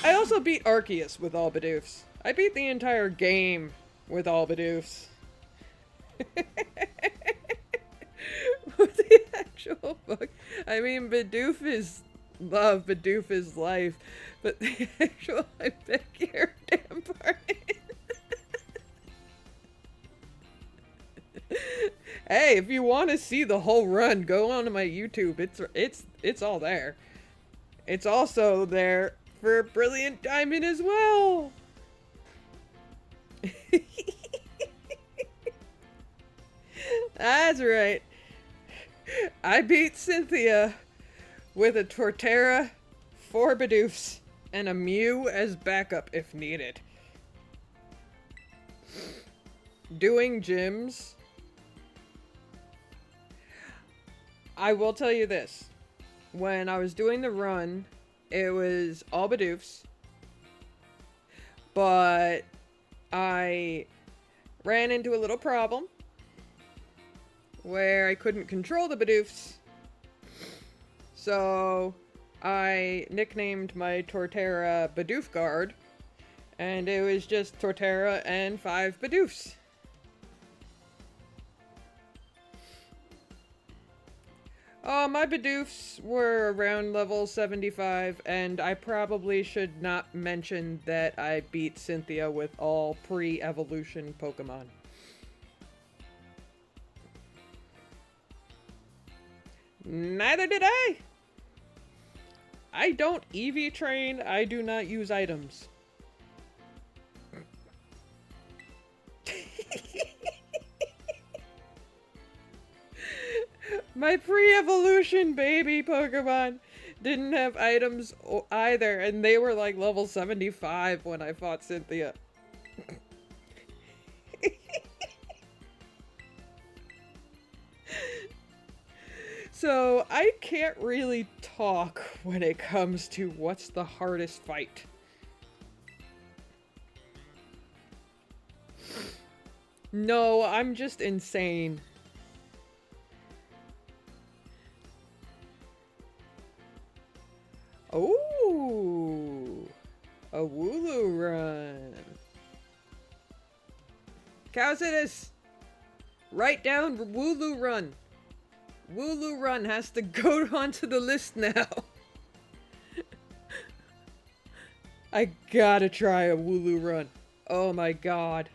A: I also beat Arceus with all Bidoofs. I beat the entire game with all Bidoofs. What the actual fuck? I mean, Bidoof is love, Bidoof is life, but the actual, I beg your damn pardon. Hey, if you want to see the whole run, go on to my YouTube. It's all there. It's also there for Brilliant Diamond as well. That's right. I beat Cynthia with a Torterra, 4 Bidoofs, and a Mew as backup if needed. Doing gyms. I will tell you this. When I was doing the run, it was all Bidoofs. But I ran into a little problem where I couldn't control the Bidoofs. So I nicknamed my Torterra Bidoof Guard, and it was just Torterra and 5 Bidoofs. Oh, my Bidoofs were around level 75, and I probably should not mention that I beat Cynthia with all pre-evolution Pokemon. Neither did I! I don't EV train, I do not use items. My pre-evolution baby Pokemon didn't have items either, and they were like level 75 when I fought Cynthia. So, I can't really talk when it comes to what's the hardest fight. No, I'm just insane. Oh, a Wooloo run. Kalos, write down Wooloo run. Wooloo run has to go onto the list now. I gotta try a Wooloo run. Oh my god.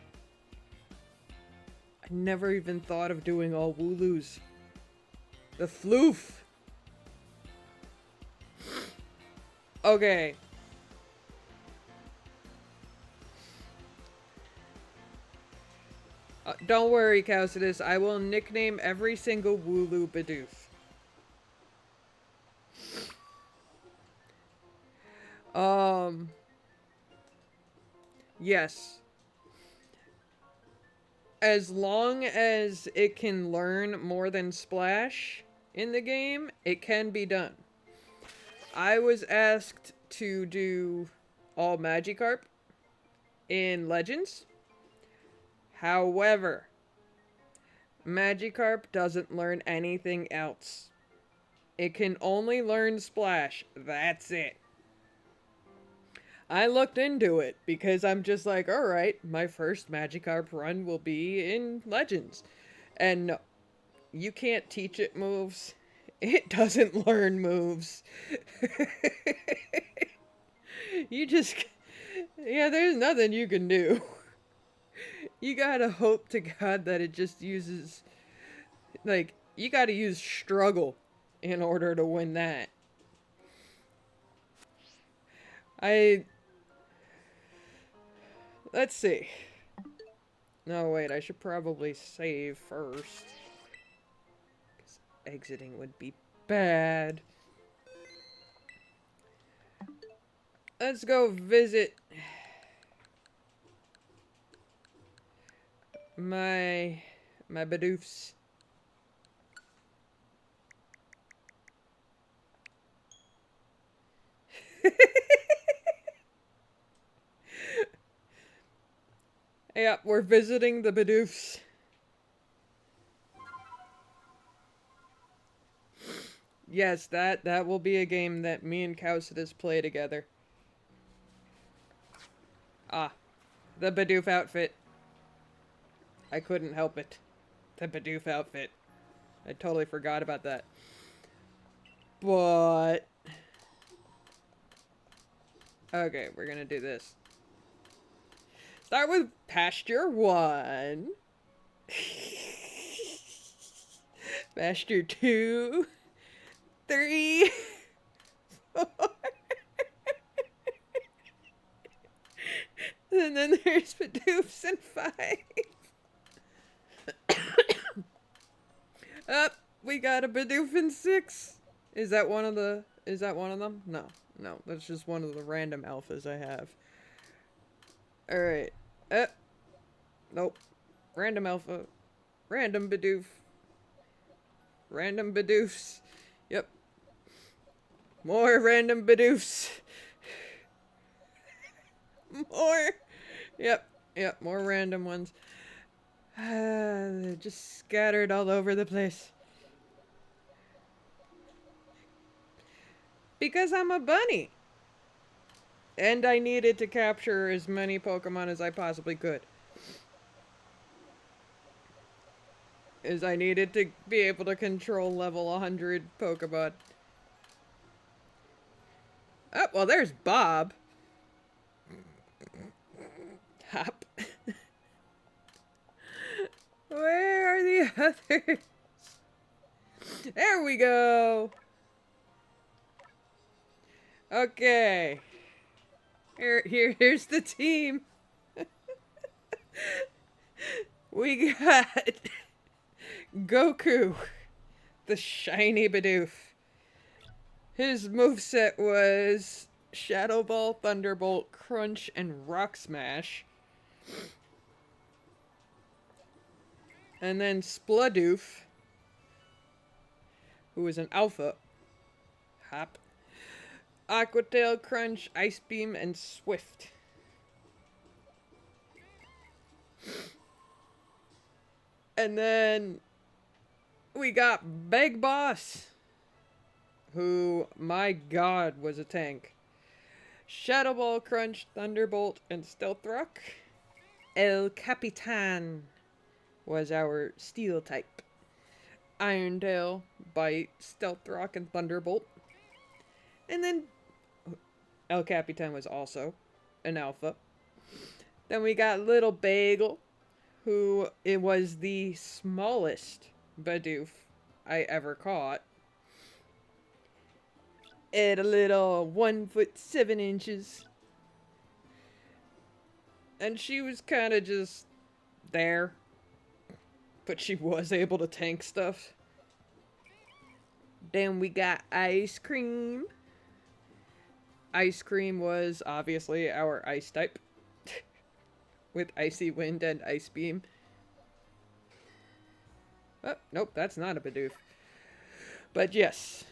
A: I never even thought of doing all Wooloos. The floof. Okay. Don't worry, Caucidus. I will nickname every single Wooloo Bidoof. Yes. As long as it can learn more than Splash in the game, it can be done. I was asked to do all Magikarp in Legends. However, Magikarp doesn't learn anything else. It can only learn Splash. That's it. I looked into it because I'm just like, alright, my first Magikarp run will be in Legends. And no, you can't teach it moves. It doesn't learn moves. You just... Yeah, there's nothing you can do. You gotta hope to God that it just uses... Like, you gotta use struggle in order to win that. Let's see. No, wait, I should probably save first. Because exiting would be bad. Let's go visit my Bidoofs. Yep, we're visiting the Bidoofs. Yes, that will be a game that me and Caucidus play together. Ah, the Bidoof outfit. I couldn't help it. The Bidoof outfit. I totally forgot about that. But... Okay, we're gonna do this. Start with Pasture 1. Pasture 2. 3. 4. And then there's Bidoofs in 5. Up, we got a Bidoof in 6. Is that one of them? No, that's just one of the random alphas I have. Alright. Nope. Random alpha. Random Bidoof. Random Bidoofs. Yep. More random Bidoofs. More. Yep, more random ones. They're just scattered all over the place. Because I'm a bunny. And I needed to capture as many Pokemon as I possibly could. As I needed to be able to control level 100 Pokemon. Oh, well, there's Bob. Hop. Where are the others? There we go. Okay. Here's the team. We got Goku, the shiny Bidoof. His moveset was Shadow Ball, Thunderbolt, Crunch, and Rock Smash. And then Spludoof, who is an alpha. Hop. Aqua Tail, Crunch, Ice Beam, and Swift. And then we got Big Boss, who, my god, was a tank. Shadow Ball, Crunch, Thunderbolt, and Stealth Rock. El Capitan was our Steel type. Iron Tail, Bite, Stealth Rock, and Thunderbolt. And then El Capitan was also an alpha. Then we got Little Bagel, who it was the smallest Bidoof I ever caught. At a little 1'7". And she was kind of just there. But she was able to tank stuff. Then we got ice cream. Ice cream was obviously our ice type. With icy wind and ice beam. Oh, nope, that's not a Bidoof. But yes.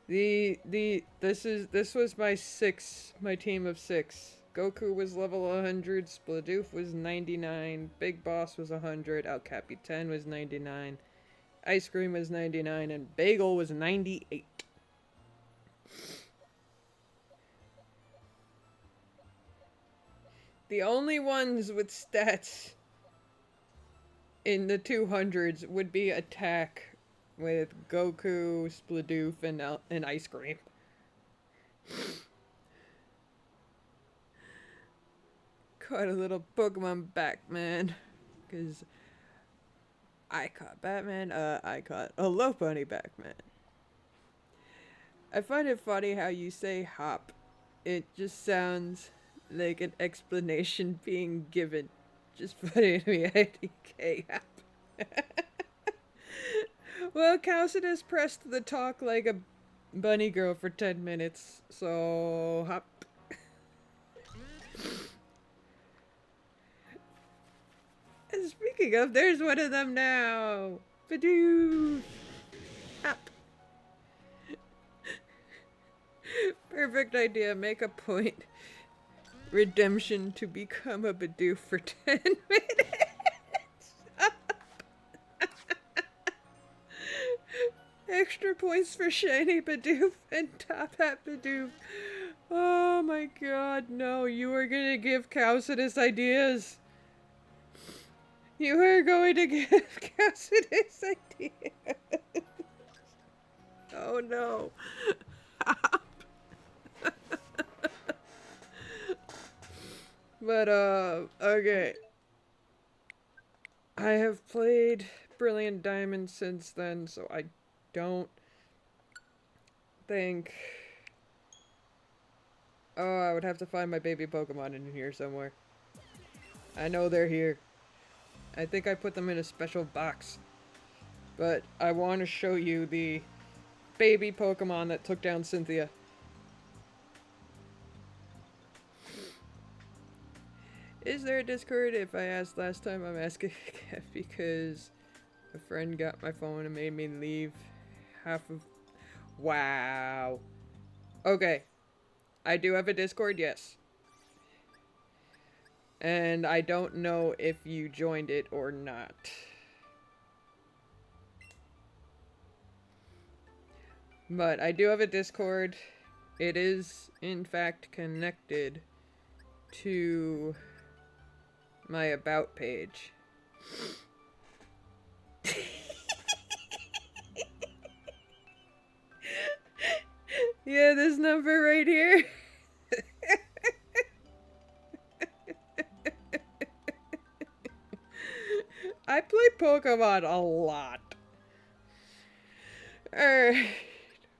A: This was my team of 6. Goku was level 100, Splodoof was 99, Big Boss was 100, El Capitan was 99, Ice Cream was 99, and Bagel was 98. The only ones with stats in the 200s would be Attack with Goku, Splodoof, and Ice Cream. Caught a little Pokemon Batman, because I caught Batman, I caught a Lopunny Batman. I find it funny how you say hop. It just sounds like an explanation being given. Just funny to me, IDK hop. Well, Calcidus pressed the talk like a bunny girl for 10 minutes, so hop. And speaking of, there's one of them now! Badoo! Hop. Perfect idea, make a point. Redemption to become a Bidoof for 10 minutes! Extra points for Shiny Bidoof and Top Hat Bidoof. Oh my god, no, you are gonna give Calcidus ideas. You are going to give Calcidus ideas. Oh no. But, okay. I have played Brilliant Diamond since then, so I don't think... Oh, I would have to find my baby Pokemon in here somewhere. I know they're here. I think I put them in a special box. But I want to show you the baby Pokemon that took down Cynthia. Is there a Discord? If I asked last time, I'm asking again because a friend got my phone and made me leave half of... Wow. Okay. I do have a Discord, yes. And I don't know if you joined it or not. But I do have a Discord. It is, in fact, connected to my About page. Yeah, this number right here. I play Pokemon a lot. Alright.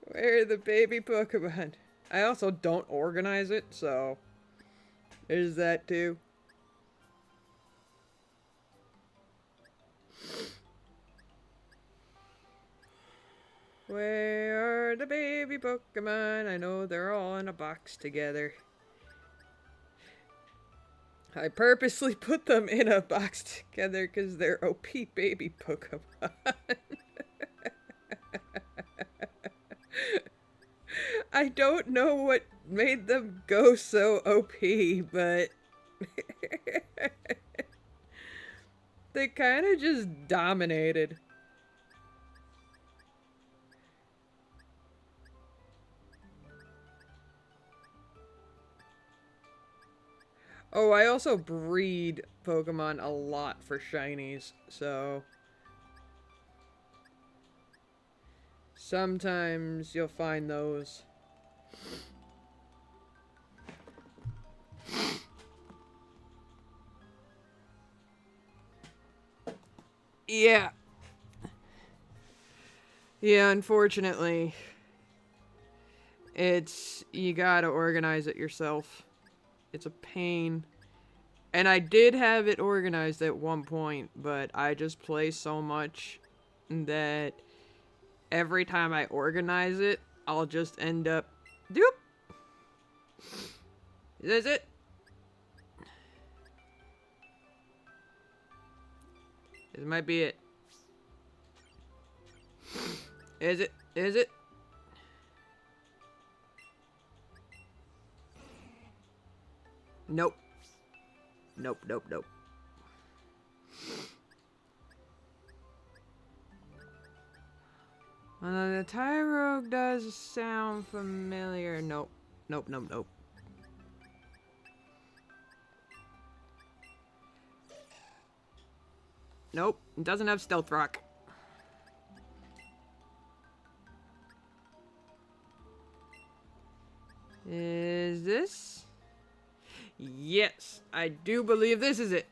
A: Where are the baby Pokemon? I also don't organize it, so there's that too. Where are the baby Pokemon? I know they're all in a box together. I purposely put them in a box together because they're OP baby Pokemon. I don't know what made them go so OP, but they kind of just dominated. Oh, I also breed Pokemon a lot for shinies, so sometimes you'll find those. Yeah. Yeah, unfortunately, you gotta organize it yourself. It's a pain. And I did have it organized at one point, but I just play so much that every time I organize it, I'll just end up... Doop! Is it? This might be it. Is it? Is it? Nope. Nope, nope, nope. The Tyrogue does sound familiar. Nope. Nope, nope, nope. Nope. It doesn't have Stealth Rock. Is this? Yes. I do believe this is it.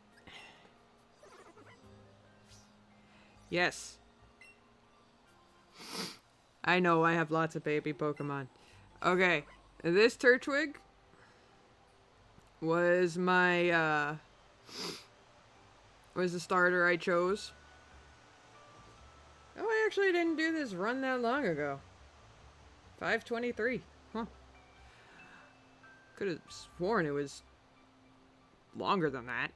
A: Yes. I know, I have lots of baby Pokemon. Okay. This Turtwig was my, was the starter I chose. Oh, I actually didn't do this run that long ago. 523. Huh. Could have sworn it was longer than that.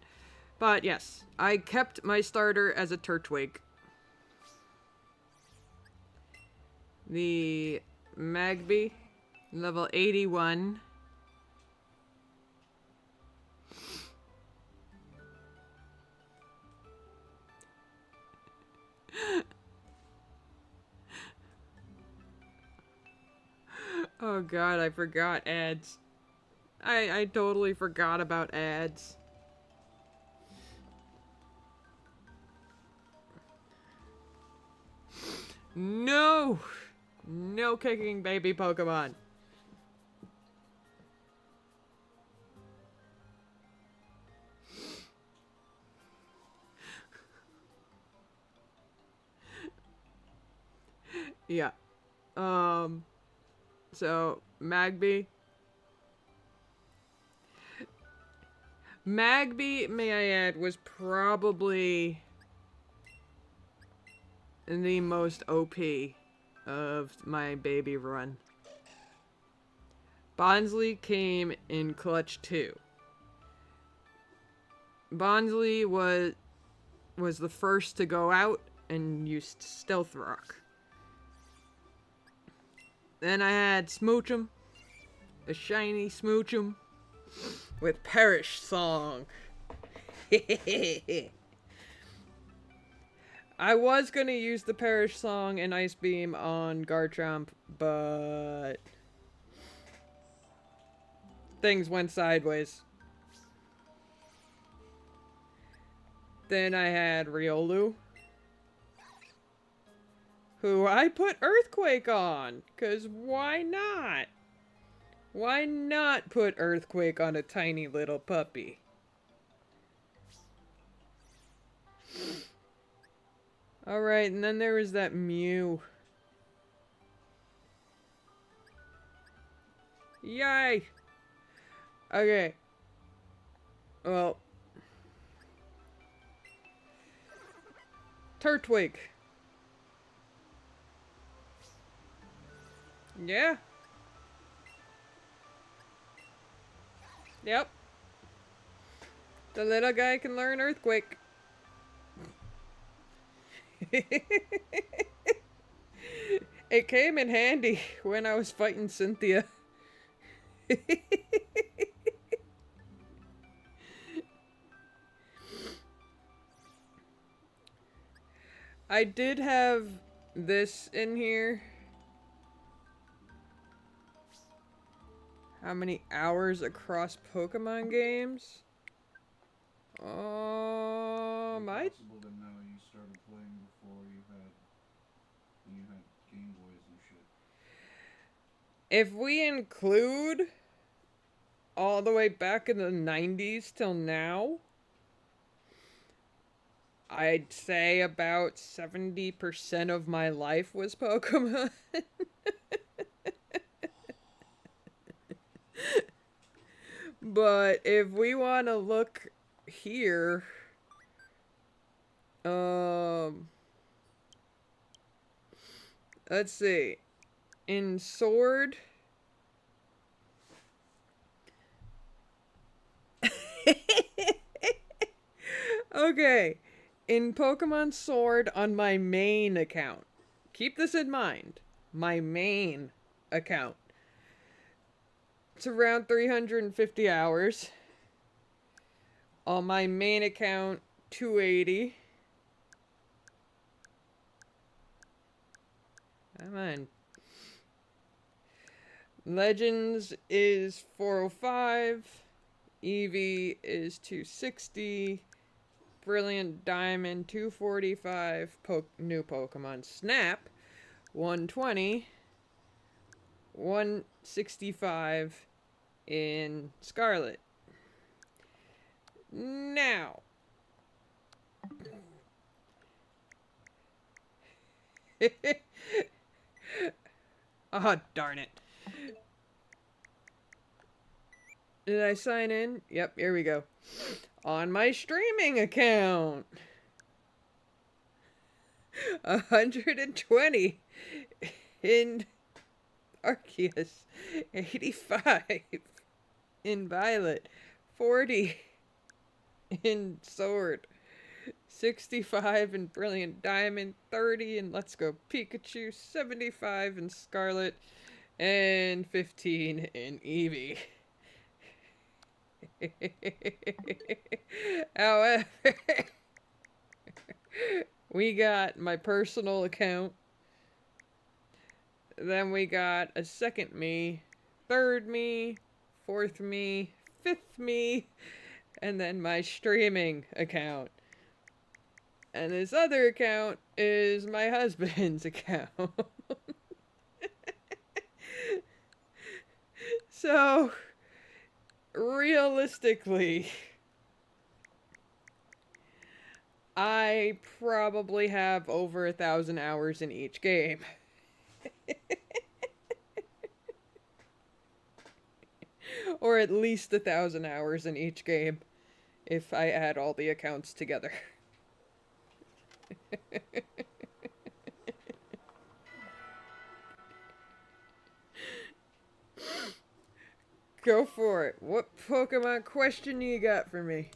A: But yes, I kept my starter as a Turtwig. The Magby, level 81. Oh god, I forgot ads. I totally forgot about ads. No! No kicking baby Pokemon. Yeah. So, Magby. Magby, may I add, was probably the most OP of my baby run. Bonsly came in clutch 2. Bonsly was the first to go out and used Stealth Rock. Then I had Smoochum, a shiny Smoochum, with Perish Song. I was gonna use the Perish Song and Ice Beam on Garchomp, but things went sideways. Then I had Riolu, who I put Earthquake on, 'cause why not? Why not put Earthquake on a tiny little puppy? Alright, and then there was that Mew. Yay! Okay. Well. Turtwig. Yeah. Yep. The little guy can learn Earthquake. It came in handy when I was fighting Cynthia. I did have this in here. How many hours across Pokemon games? I...
B: Possible to know you started playing before you had Game Boys and shit.
A: If we include all the way back in the 90s till now, I'd say about 70% of my life was Pokemon. But if we want to look here, let's see. In Sword, okay, in Pokemon Sword on my main account. Keep this in mind. My main account. It's around 350 hours. On my main account, 280. Come on. Legends is 405. Eevee is 260. Brilliant Diamond 245. New Pokemon Snap 120. 165 in Scarlet. Now, oh, darn it. Did I sign in? Yep, here we go. On my streaming account. 120 in Arceus. 85 in Violet. 40 in Sword. 65 in Brilliant Diamond. 30 in Let's Go Pikachu. 75 in Scarlet. And 15 in Eevee. However, we got my personal account. Then we got a second me, third me, fourth me, fifth me, and then my streaming account. And this other account is my husband's account. So, realistically, I probably have over 1,000 hours in each game. Or at least 1,000 hours in each game, if I add all the accounts together. Go for it. What Pokemon question you got for me?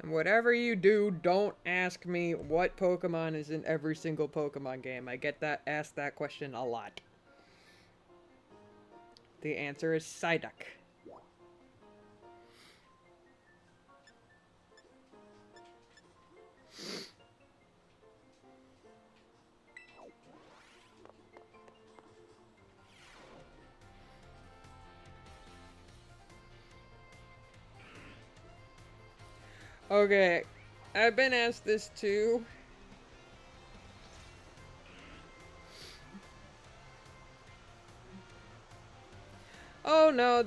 A: And whatever you do, don't ask me what Pokemon is in every single Pokemon game. I get asked that question a lot. The answer is Psyduck. Okay, I've been asked this too. Oh no,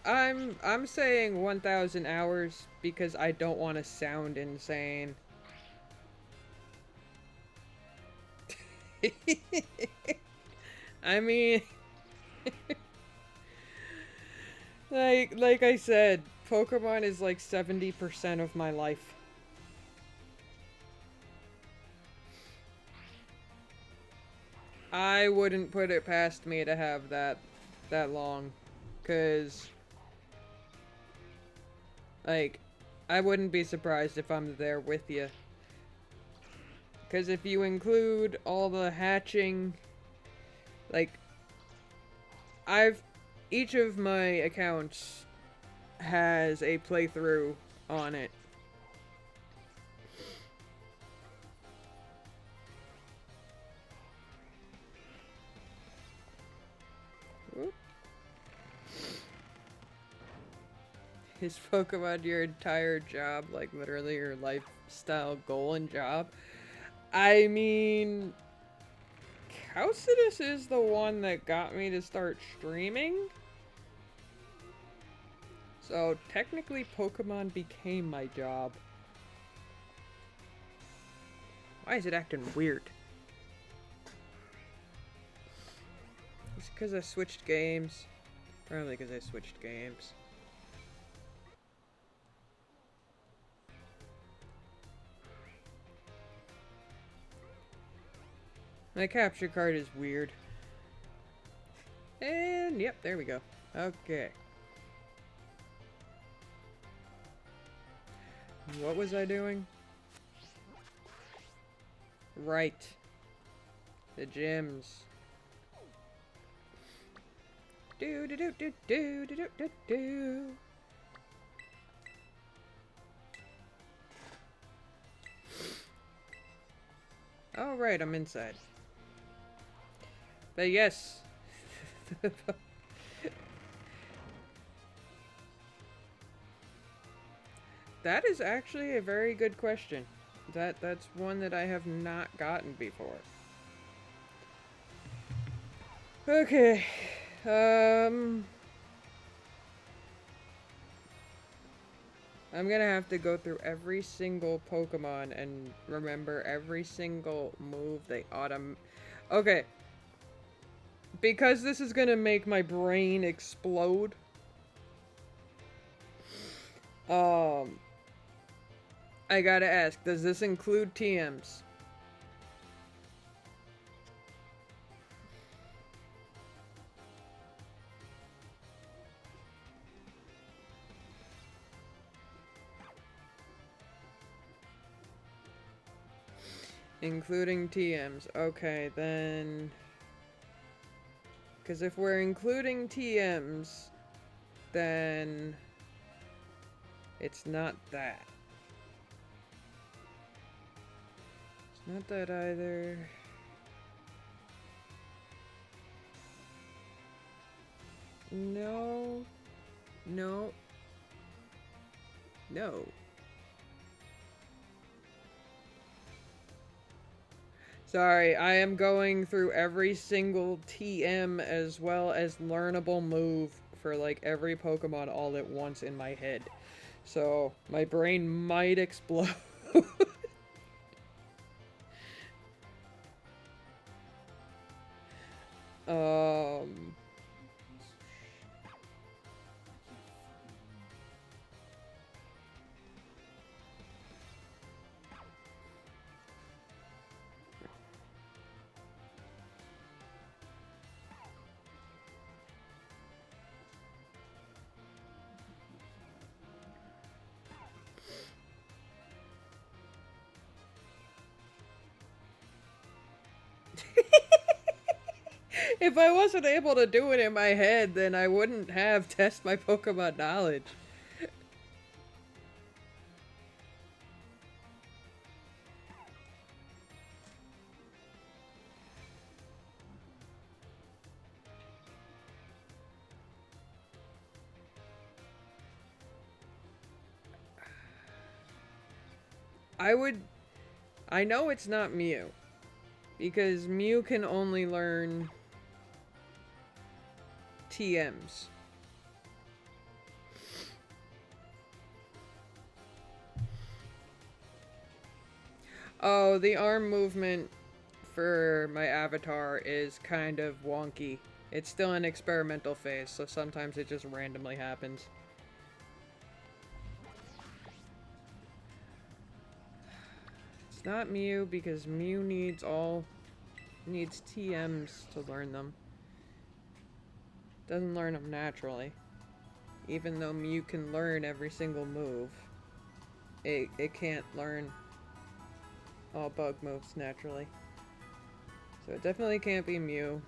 A: I'm saying 1,000 hours because I don't want to sound insane. I mean, like I said, Pokemon is like 70% of my life. I wouldn't put it past me to have that long, cause like I wouldn't be surprised if I'm there with you. Cause if you include all the hatching, like each of my accounts has a playthrough on it. Whoop. Is Pokemon your entire job? Like literally your lifestyle goal and job? I mean, Calcidus is the one that got me to start streaming. So technically Pokemon became my job. Why is it acting weird? Is it because I switched games? Probably because I switched games. My capture card is weird. And yep, there we go. Okay. What was I doing? Right. The gyms. Do do do do do do do do do. Oh right, I'm inside. But yes. That is actually a very good question. That's one that I have not gotten before. Okay. I'm gonna have to go through every single Pokemon and remember every single move they Okay. Because this is gonna make my brain explode. I gotta ask, does this include TMs? Including TMs. Okay, then... Because if we're including TMs, then... it's not that. It's not that either. No. No. No. Sorry, I am going through every single TM as well as learnable move for like every Pokemon all at once in my head. So, my brain might explode. If I wasn't able to do it in my head, then I wouldn't have test my Pokemon knowledge. I know it's not Mew. Because Mew can only learn TMs. Oh, the arm movement for my avatar is kind of wonky. It's still in experimental phase, so sometimes it just randomly happens. It's not Mew because Mew needs TMs to learn them. Doesn't learn them naturally. Even though Mew can learn every single move, it can't learn all bug moves naturally. So it definitely can't be Mew.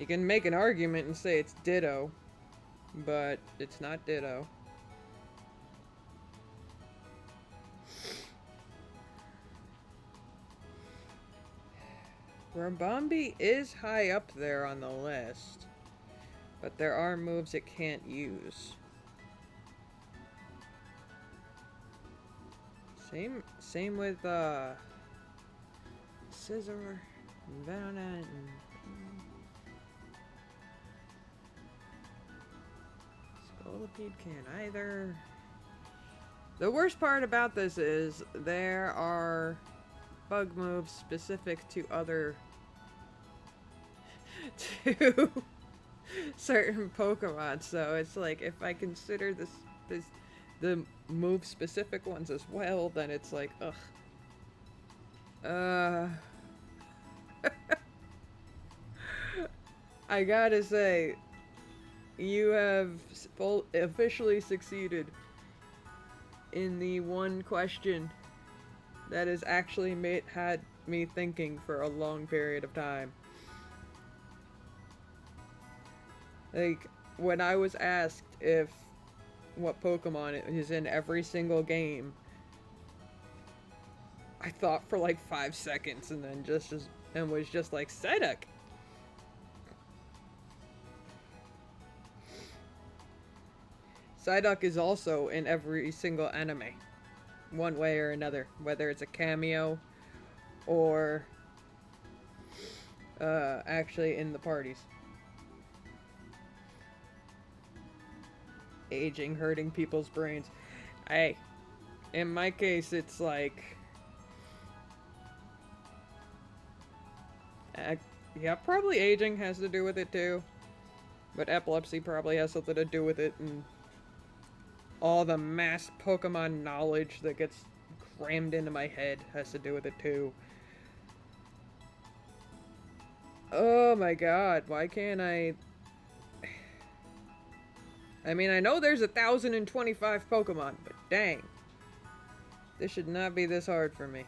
A: You can make an argument and say it's Ditto, but it's not Ditto. Rambombi is high up there on the list, but there are moves it can't use. Same with Scizor, Venonat, and Millipede can't either. The worst part about this is there are bug moves specific to other to certain Pokemon, so it's like if I consider this the move specific ones as well, then it's like ugh. I gotta say, you have officially succeeded in the one question that has actually had me thinking for a long period of time. Like, when I was asked if what Pokemon is in every single game, I thought for like 5 seconds and then was just like, Psyduck! Psyduck is also in every single anime, one way or another, whether it's a cameo or actually in the parties. Aging hurting people's brains. Hey, in my case, it's like, yeah, probably aging has to do with it too, but epilepsy probably has something to do with it, and all the mass Pokemon knowledge that gets crammed into my head has to do with it too. Oh my god, why can't I mean, I know there's 1,025 Pokemon, but dang. This should not be this hard for me.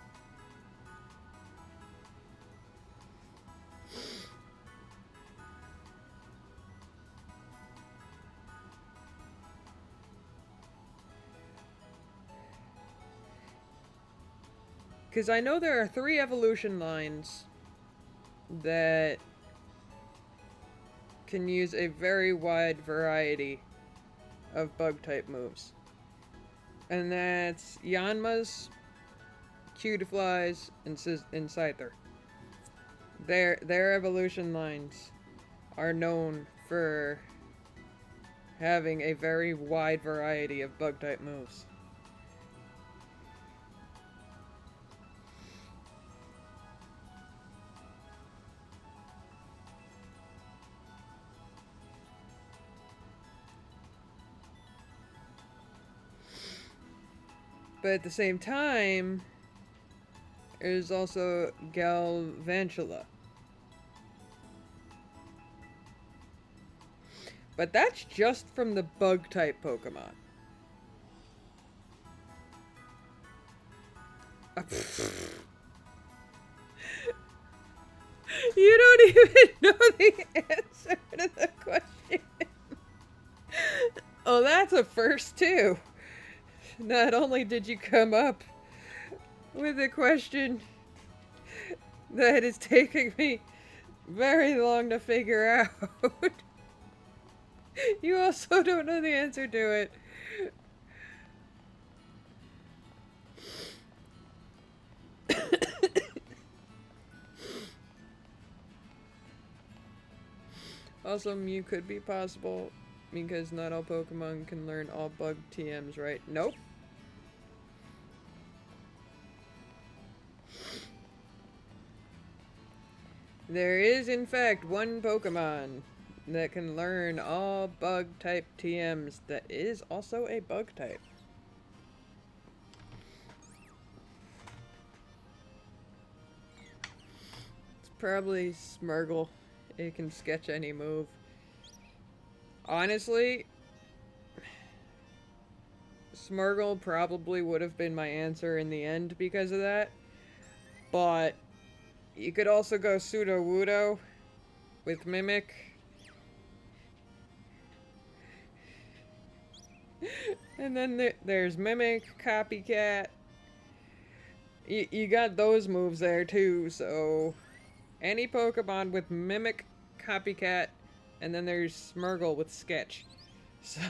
A: Because I know there are 3 evolution lines that can use a very wide variety of bug-type moves. And that's Yanma's, Cutiefly's, and Scyther. Their evolution lines are known for having a very wide variety of bug-type moves. But at the same time, there's also Galvantula. But that's just from the bug-type Pokemon. You don't even know the answer to the question. Oh, that's a first, too. Not only did you come up with a question that is taking me very long to figure out, you also don't know the answer to it. Also, Mew could be possible because not all Pokemon can learn all bug TMs, right? Nope. There is, in fact, one Pokemon that can learn all bug-type TMs that is also a bug type. It's probably Smeargle. It can sketch any move. Honestly, Smeargle probably would have been my answer in the end because of that. But you could also go Sudowoodo with Mimic. And then there's Mimic, Copycat. You got those moves there too, so any Pokemon with Mimic, Copycat, and then there's Smeargle with Sketch. So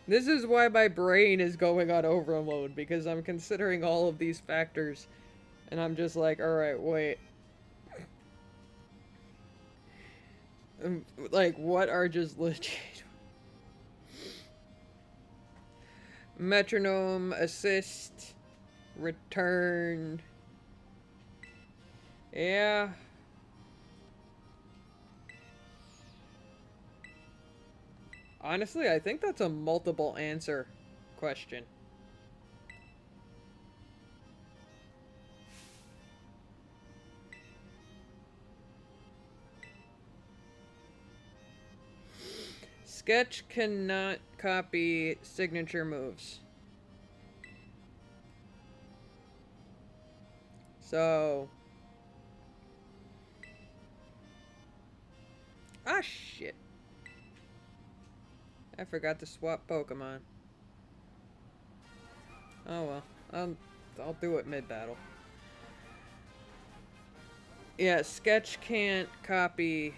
A: this is why my brain is going on overload, because I'm considering all of these factors, and I'm just like, alright, wait. Like, what are just legit? Metronome, assist, return. Yeah. Honestly, I think that's a multiple answer question. Sketch cannot copy signature moves. So... Ah, shit. I forgot to swap Pokemon. Oh well. I'll do it mid-battle. Yeah, Sketch can't copy...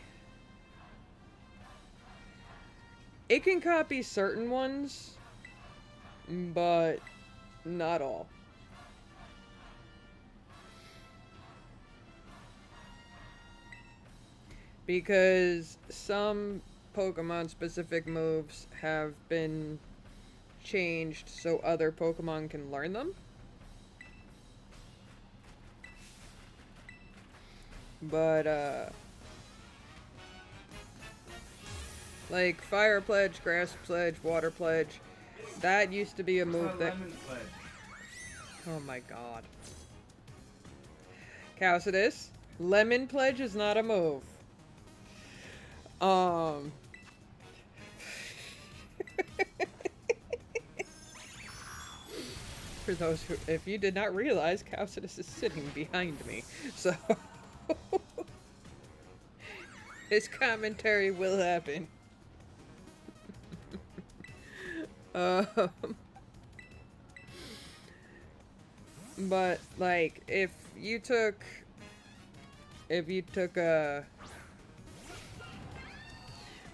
A: It can copy certain ones, but not all. Because some Pokemon-specific moves have been changed so other Pokemon can learn them. But, like Fire Pledge, Grass Pledge, Water Pledge, that used to be a move that...
B: Lemon Pledge.
A: Oh my god. Calcidus, Lemon Pledge is not a move. For those who, if you did not realize, Calcidus is sitting behind me, so his commentary will happen. But like, if you took a...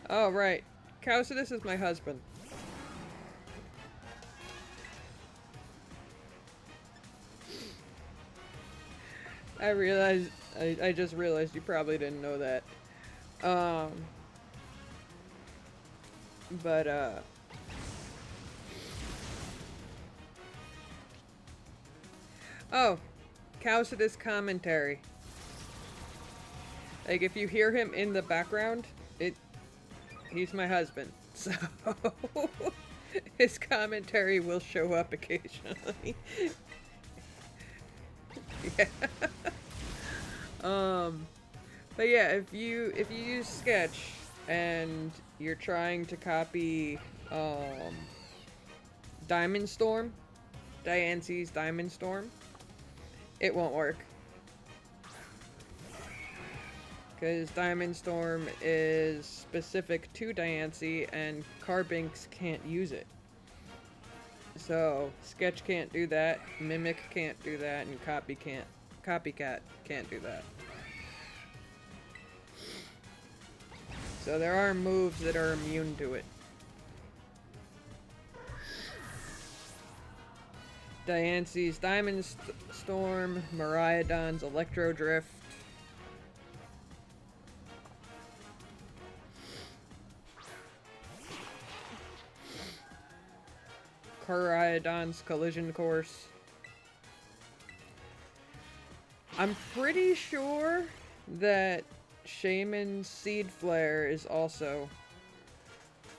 A: Oh, right. Calcidus is my husband. I just realized you probably didn't know that. But, oh, Calcidus commentary. Like, if you hear him in the background, he's my husband. So, his commentary will show up occasionally. Yeah. But yeah, if you use Sketch and you're trying to copy, Diamond Storm, Diance's Diamond Storm, it won't work. Because Diamond Storm is specific to Diancie and Carbinks can't use it. So, Sketch can't do that, Mimic can't do that, and Copycat can't do that. So there are moves that are immune to it. Diance's Diamond Storm, Miraidon's Electro Drift. Koraidon's Collision Course. I'm pretty sure that Shaman's Seed Flare is also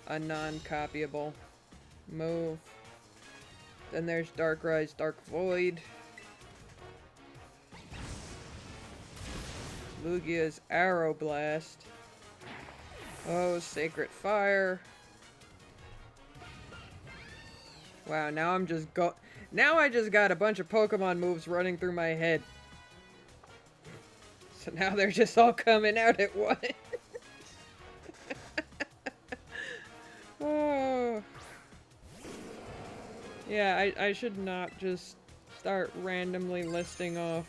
A: a non-copyable move. Then there's Darkrai's Dark Void. Lugia's Arrow Blast. Oh, Sacred Fire. Wow, now I just got a bunch of Pokemon moves running through my head. So now they're just all coming out at once. Oh. Yeah, I should not just start randomly listing off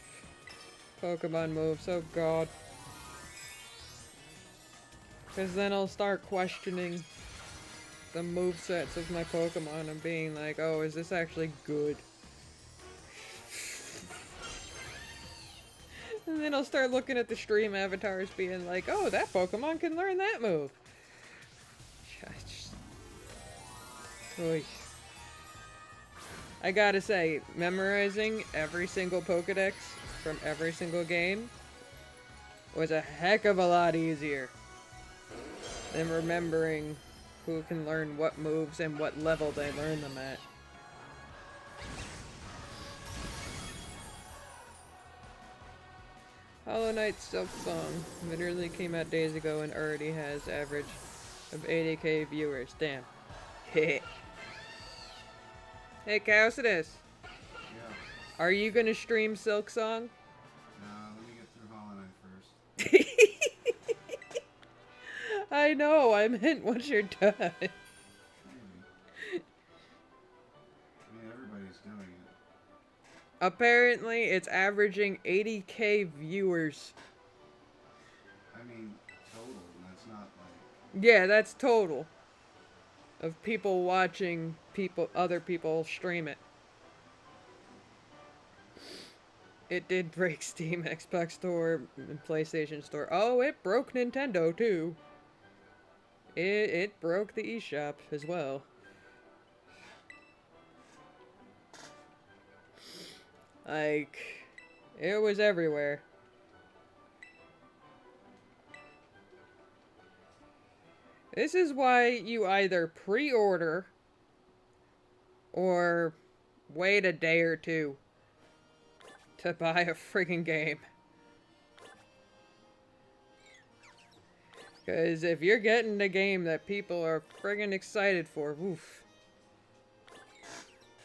A: Pokemon moves. Oh god. Because then I'll start questioning the movesets of my Pokemon and being like, oh, is this actually good? And then I'll start looking at the stream avatars being like, oh, that Pokemon can learn that move. Oy. I gotta say, memorizing every single Pokedex from every single game was a heck of a lot easier than remembering who can learn what moves and what level they learn them at. Hollow Knight Silk Song literally came out days ago and already has average of 80k viewers. Damn. Hey, Kalos.
B: Yeah.
A: Are you gonna stream Silk Song?
B: Let me get through Hollow Knight first.
A: I know, I meant once you're done.
B: Maybe. I mean, everybody's doing it.
A: Apparently, it's averaging 80k viewers.
B: I mean, total, and that's not like...
A: Yeah, that's total. Of people watching other people stream it. It did break Steam, Xbox Store, and PlayStation Store. Oh, it broke Nintendo, too. It broke the eShop as well. Like, it was everywhere. This is why you either pre-order or wait a day or two to buy a friggin' game. Because if you're getting a game that people are friggin' excited for, woof,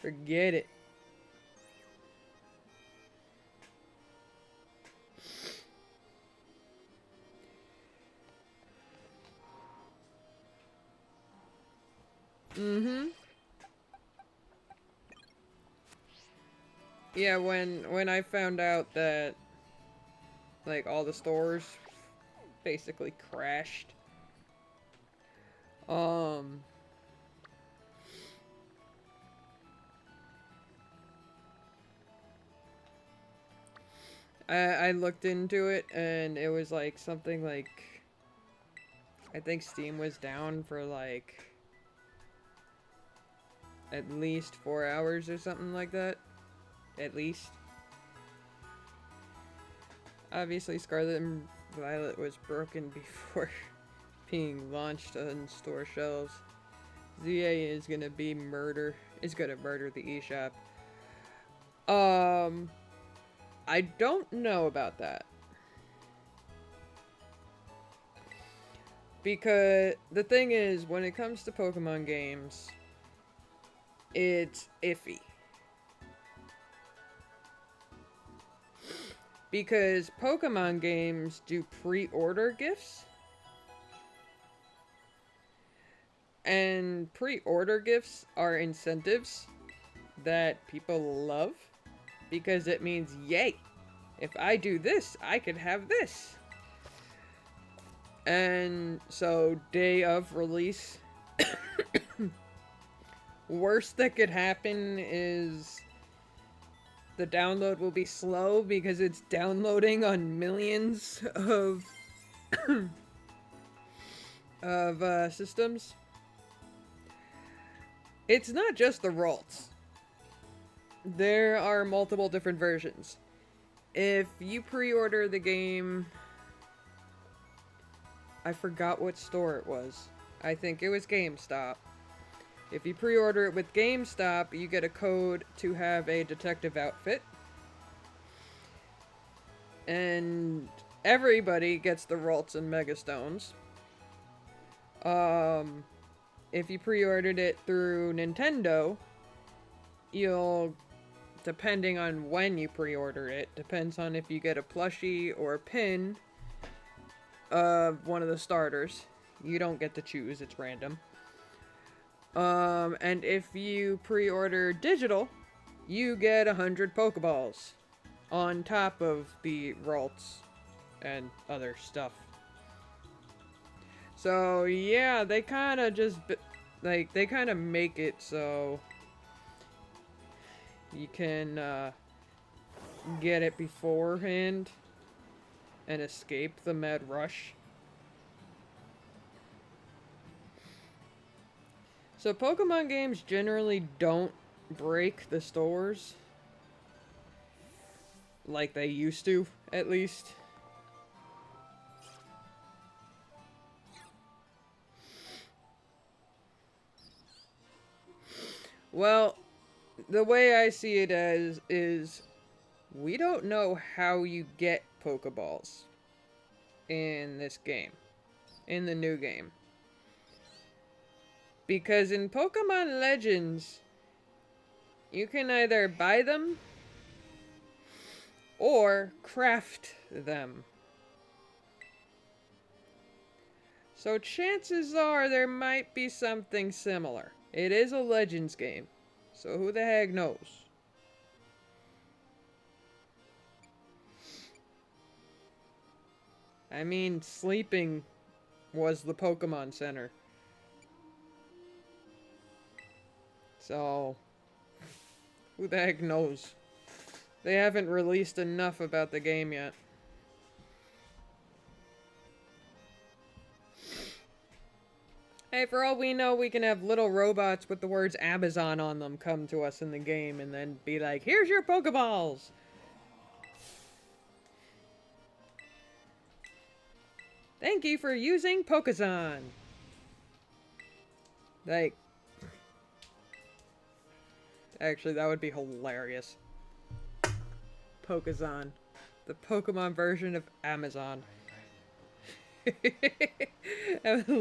A: forget it. Mm-hmm. Yeah, when I found out that, like, all the stores basically crashed. I looked into it and it was like something like, I think Steam was down for like at least 4 hours or something like that. At least. Obviously Scarlet and Violet was broken before being launched on store shelves. ZA is gonna murder the eShop. I don't know about that. Because the thing is, when it comes to Pokemon games, it's iffy. Because Pokemon games do pre-order gifts. And pre-order gifts are incentives that people love. Because it means, yay, if I do this, I could have this. And so, day of release, worst that could happen is the download will be slow because it's downloading on millions of systems. It's not just the Ralts. There are multiple different versions. If you pre-order the game, I forgot what store it was. I think it was GameStop. If you pre-order it with GameStop, you get a code to have a detective outfit. And everybody gets the Ralts and Megastones. If you pre-ordered it through Nintendo, you'll, depending on when you pre-order it, depends on if you get a plushie or a pin of one of the starters. You don't get to choose, it's random. And if you pre-order digital, you get 100 Pokeballs on top of the Ralts and other stuff. So, yeah, they kind of just, like, they kind of make it so you can, get it beforehand and escape the mad rush. So Pokemon games generally don't break the stores like they used to, at least. Well, the way I see it as is we don't know how you get Pokeballs in this game, in the new game. Because in Pokemon Legends, you can either buy them or craft them. So chances are there might be something similar. It is a Legends game, so who the heck knows? I mean, sleeping was the Pokemon Center. So, who the heck knows? They haven't released enough about the game yet. Hey, for all we know, we can have little robots with the words Amazon on them come to us in the game and then be like, here's your Pokeballs! Thank you for using Pokezon! Like... Actually, that would be hilarious. Pokezon. The Pokemon version of Amazon. Have a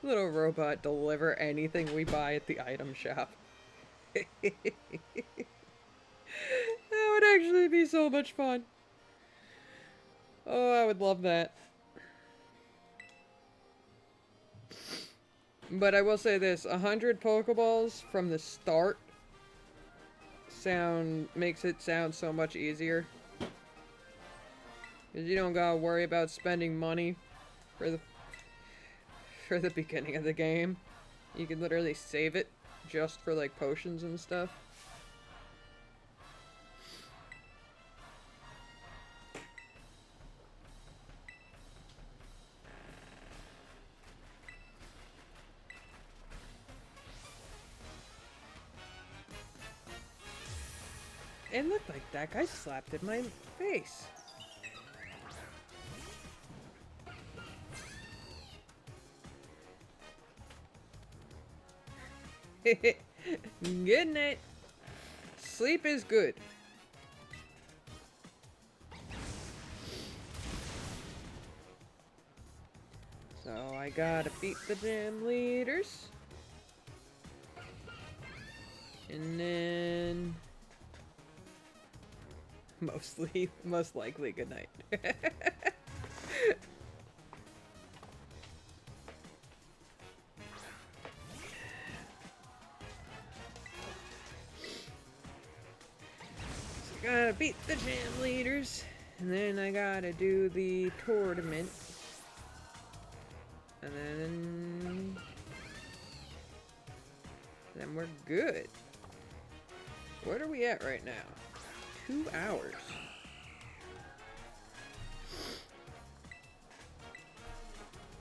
A: little robot deliver anything we buy at the item shop. That would actually be so much fun. Oh, I would love that. But I will say this, 100 Pokeballs from the start makes it sound so much easier. Because you don't gotta worry about spending money for the beginning of the game. You can literally save it just for like potions and stuff. It looked like that guy slapped in my face. Good night. Sleep is good. So I gotta beat the gym leaders. And then... most likely good night. Gotta beat the gym leaders, and then I gotta do the tournament, and then we're good. What are we at right now? 2 hours.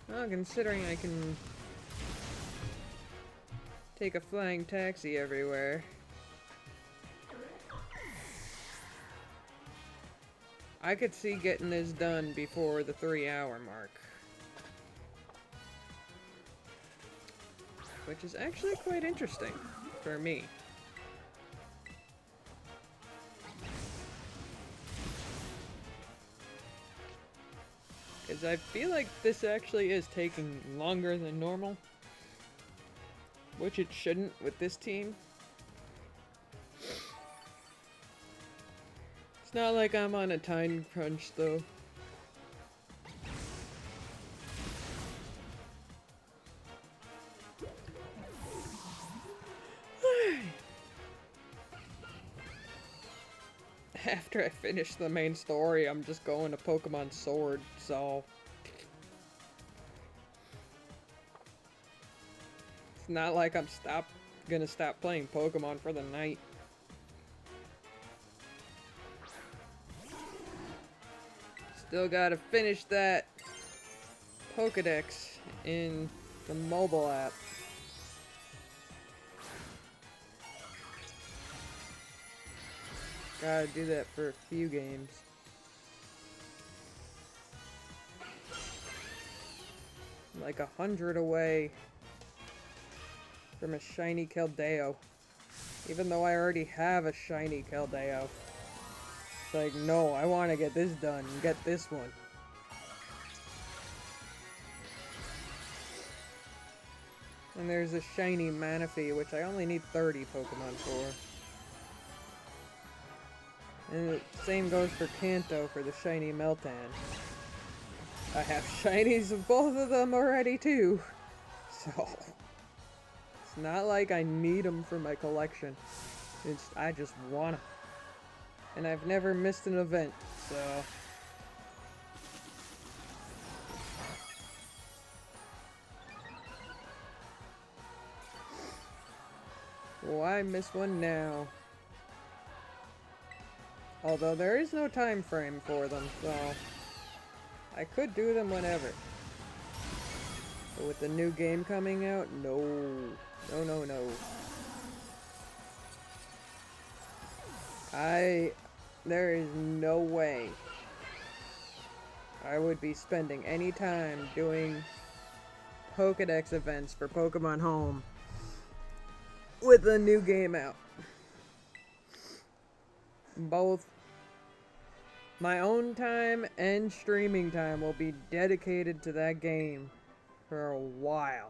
A: Well, considering I can take a flying taxi everywhere. I could see getting this done before the 3-hour mark. Which is actually quite interesting for me. Because I feel like this actually is taking longer than normal. Which it shouldn't with this team. It's not like I'm on a time crunch, though. After I finish the main story, I'm just going to Pokemon Sword, so... It's not like I'm gonna stop playing Pokemon for the night. Still gotta finish that Pokedex in the mobile app. Gotta do that for a few games. Like 100 away from a shiny Keldeo. Even though I already have a shiny Keldeo. It's like, no, I want to get this done and get this one. And there's a shiny Manaphy, which I only need 30 Pokemon for. And the same goes for Kanto for the shiny Meltan. I have shinies of both of them already too. So, it's not like I need them for my collection. I just want them. And I've never missed an event, so... Why miss one now? Although there is no time frame for them, so... I could do them whenever. But with the new game coming out, no. No, no, no. There is no way I would be spending any time doing Pokedex events for Pokemon Home with the new game out. Both my own time and streaming time will be dedicated to that game for a while.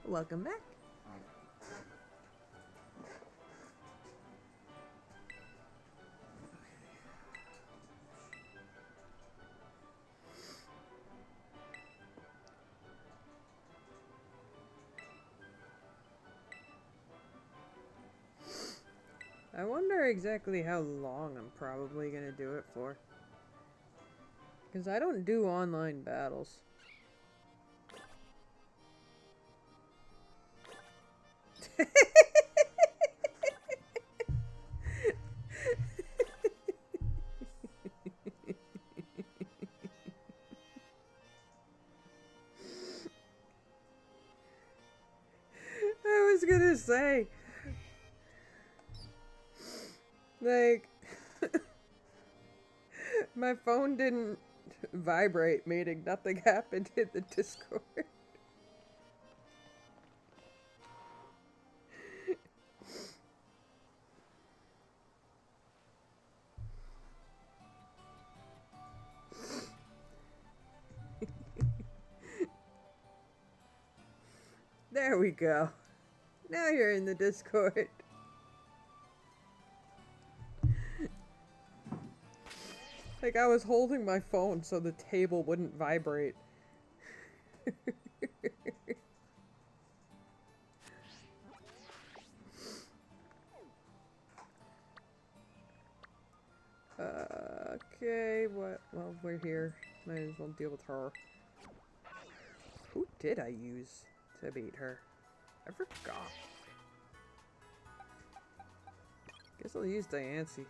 A: Welcome back. I wonder exactly how long I'm probably gonna do it for. Because I don't do online battles. I was gonna say, like, my phone didn't vibrate, meaning nothing happened in the Discord. There we go. Now you're in the Discord. Like, I was holding my phone so the table wouldn't vibrate. Okay, what? Well, we're here. Might as well deal with her. Who did I use to beat her? I forgot. Guess I'll use Diancie.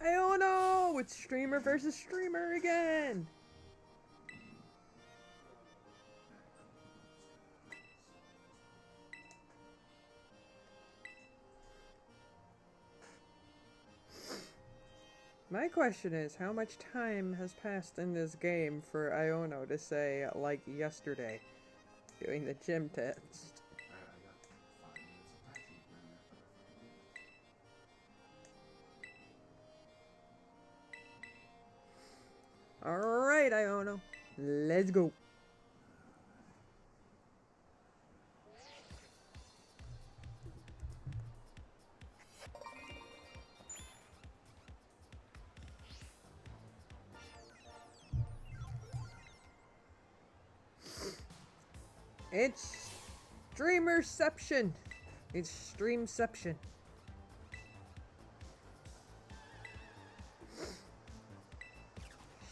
A: Oh no! It's streamer versus streamer again! My question is, how much time has passed in this game for Iono to say, like yesterday, doing the gym test? Alright, Iono. Let's go. It's Streamerception. It's streamception.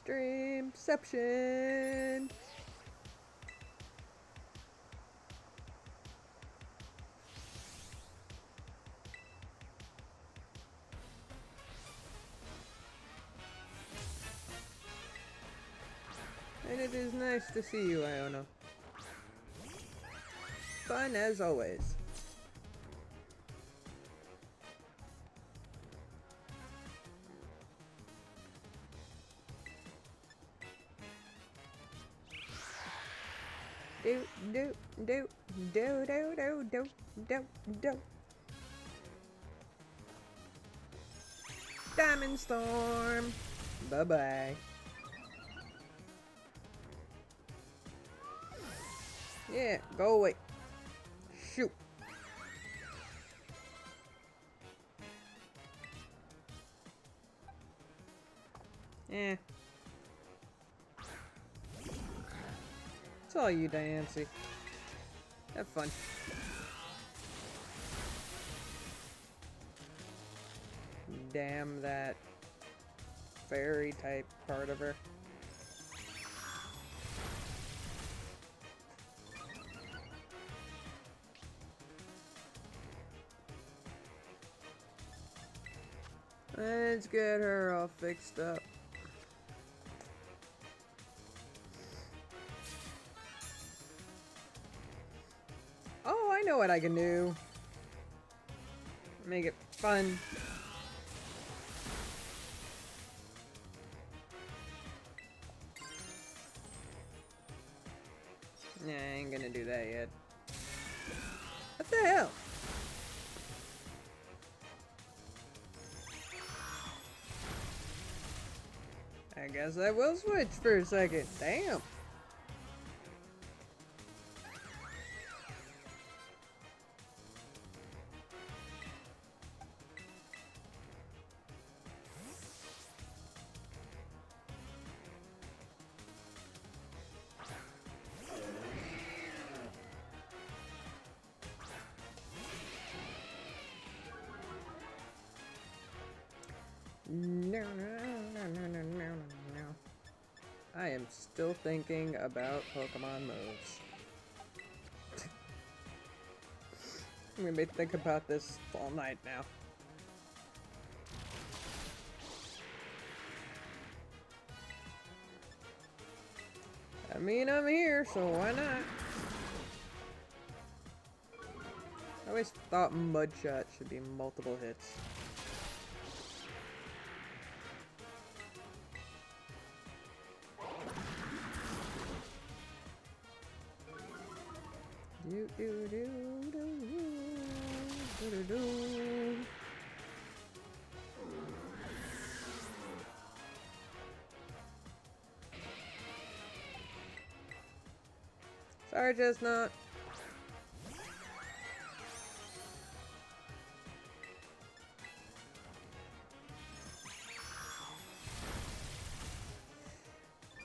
A: Streamception. And it is nice to see you, Iona. Fun as always. Do do do do do do do do do. Diamond Storm. Bye bye. Yeah, go away. Shoot. Eh. It's all you, Diancie. Have fun. Damn that fairy type part of her. Let's get her all fixed up. Oh, I know what I can do. Make it fun. Nah, I ain't gonna do that yet. What the hell? I guess I will switch for a second. Damn. No. I am still thinking about Pokemon moves. I'm gonna think about this all night now. I mean, I'm here, so why not? I always thought Mudshot should be multiple hits. Do do do do do do do. Sorry, Chestnut.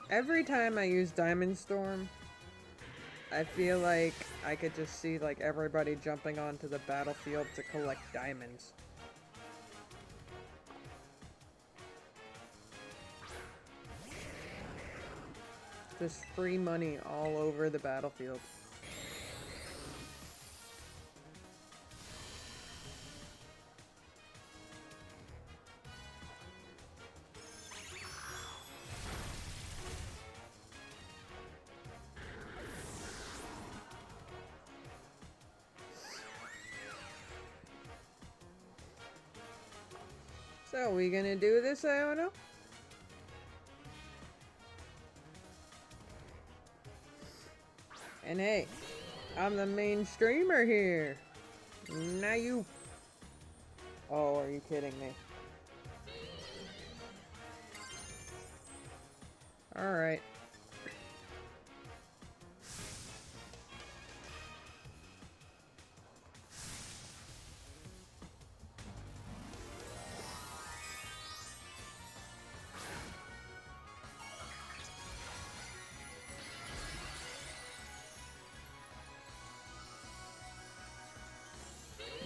A: Every time I use Diamond Storm, I feel like I could just see like everybody jumping onto the battlefield to collect diamonds. Just free money all over the battlefield. So, we gonna do this, Iona? And hey, I'm the main streamer here. Now you... Oh, are you kidding me? Alright.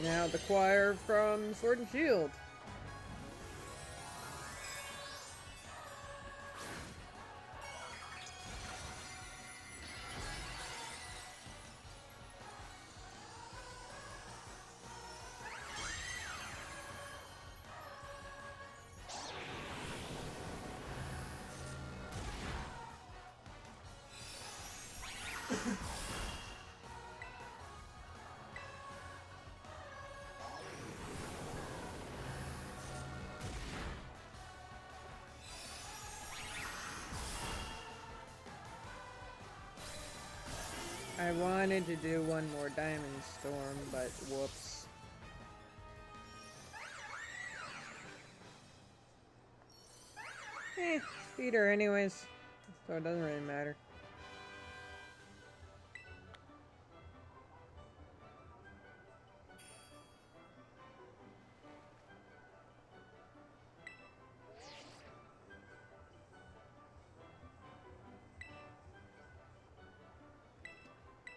A: Now the choir from Sword and Shield. I wanted to do one more Diamond Storm, but whoops. Beat her anyways, so it doesn't really matter.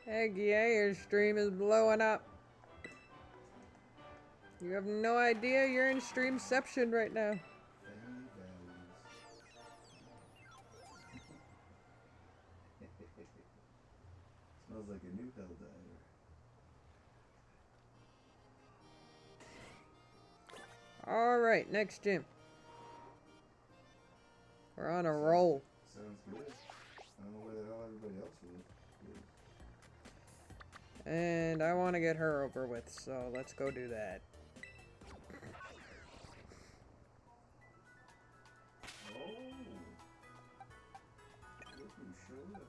A: Heck yeah, your stream is blowing up. You have no idea you're in streamception right now.
B: Family values. Smells like a new Paldea.
A: Alright, next gym. We're on a roll.
B: Sounds good. I don't know where the hell everybody else is.
A: And I want to get her over with, so let's go do that.
B: Oh! Look who showed up.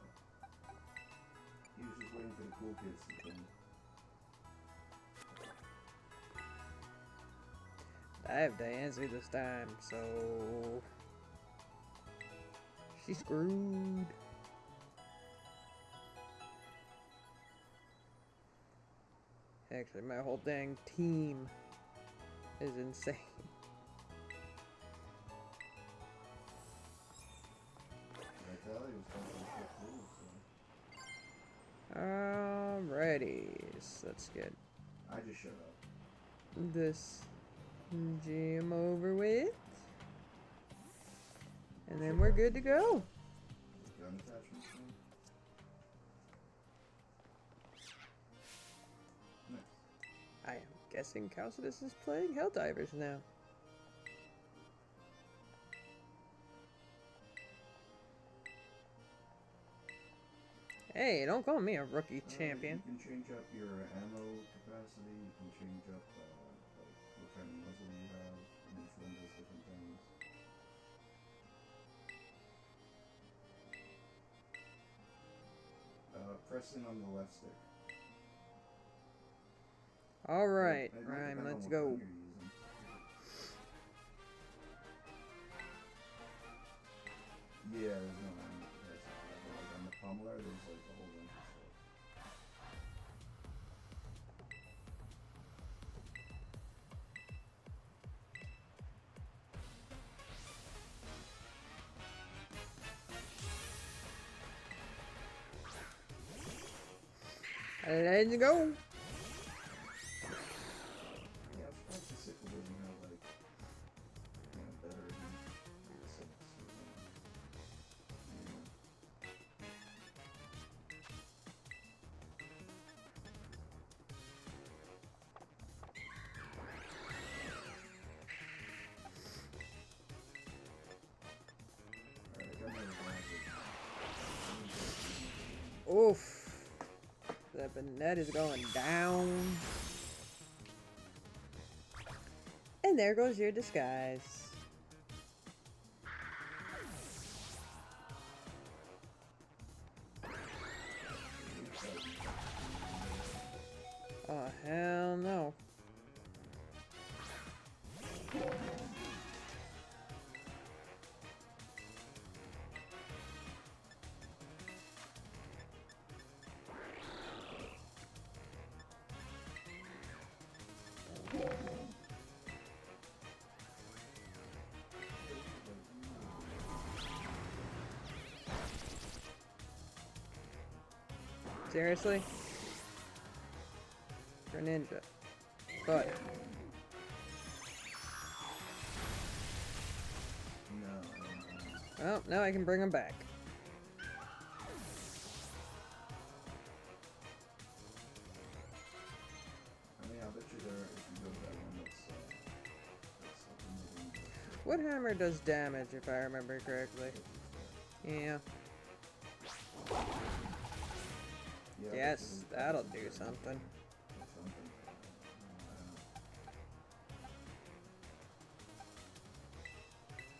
B: He was just waiting for the cool kids to come.
A: I have Diancie this time, so she's screwed. Actually, my whole dang team is insane. Alrighty, so let's get
B: I just shut up.
A: this gym over with. And then we're good to go.
B: Gun attachments thing? Nice.
A: I am guessing Kalos is playing Helldivers now. Hey, don't call me a rookie champion.
B: You can change up your ammo capacity, you can change up like what kind of muzzle you have, and each one does different things. Press in on the left stick.
A: Alright,
B: It might
A: Ryan,
B: depend
A: let's
B: on what
A: go.
B: gun you're using. Yeah, there's no ammo capacity. Like on the pummeler, there's like a whole bunch of stuff.
A: Let's go.
B: Yeah, I'm surprised the sickle doesn't have like, better than the six. Alright, I got my advantage.
A: Oof. The net is going down. And there goes your disguise. Oh, hell no. Seriously? You're a ninja. But
B: No.
A: well, now I can bring him back.
B: I mean, I'll bet you there if you go to that one that's up in the
A: What hammer does damage, if I remember correctly? Yeah.
B: Yeah,
A: Yes, that'll do something.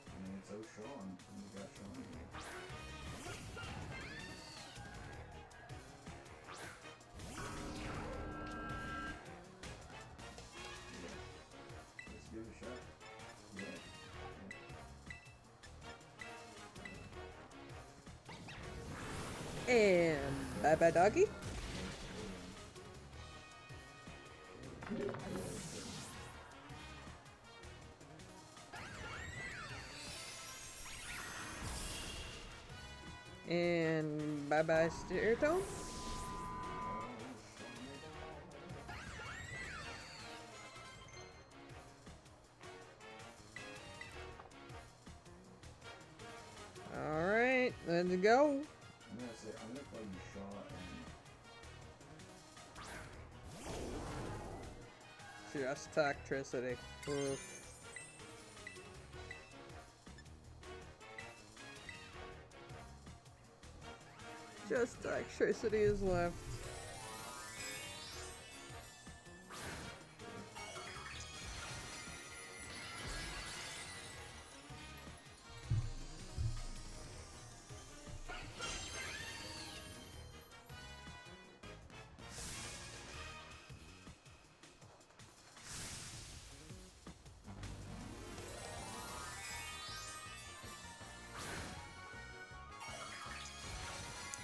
B: I mean, it's O'Shawn. You got Sean here. Yeah. Let's give it a shot. Yeah.
A: And bye-bye, doggy. And bye-bye, Stereotone. Alright, let's go.
B: I'm gonna play you Shaw and
A: Just toxicity. Oof. Just toxicity is left.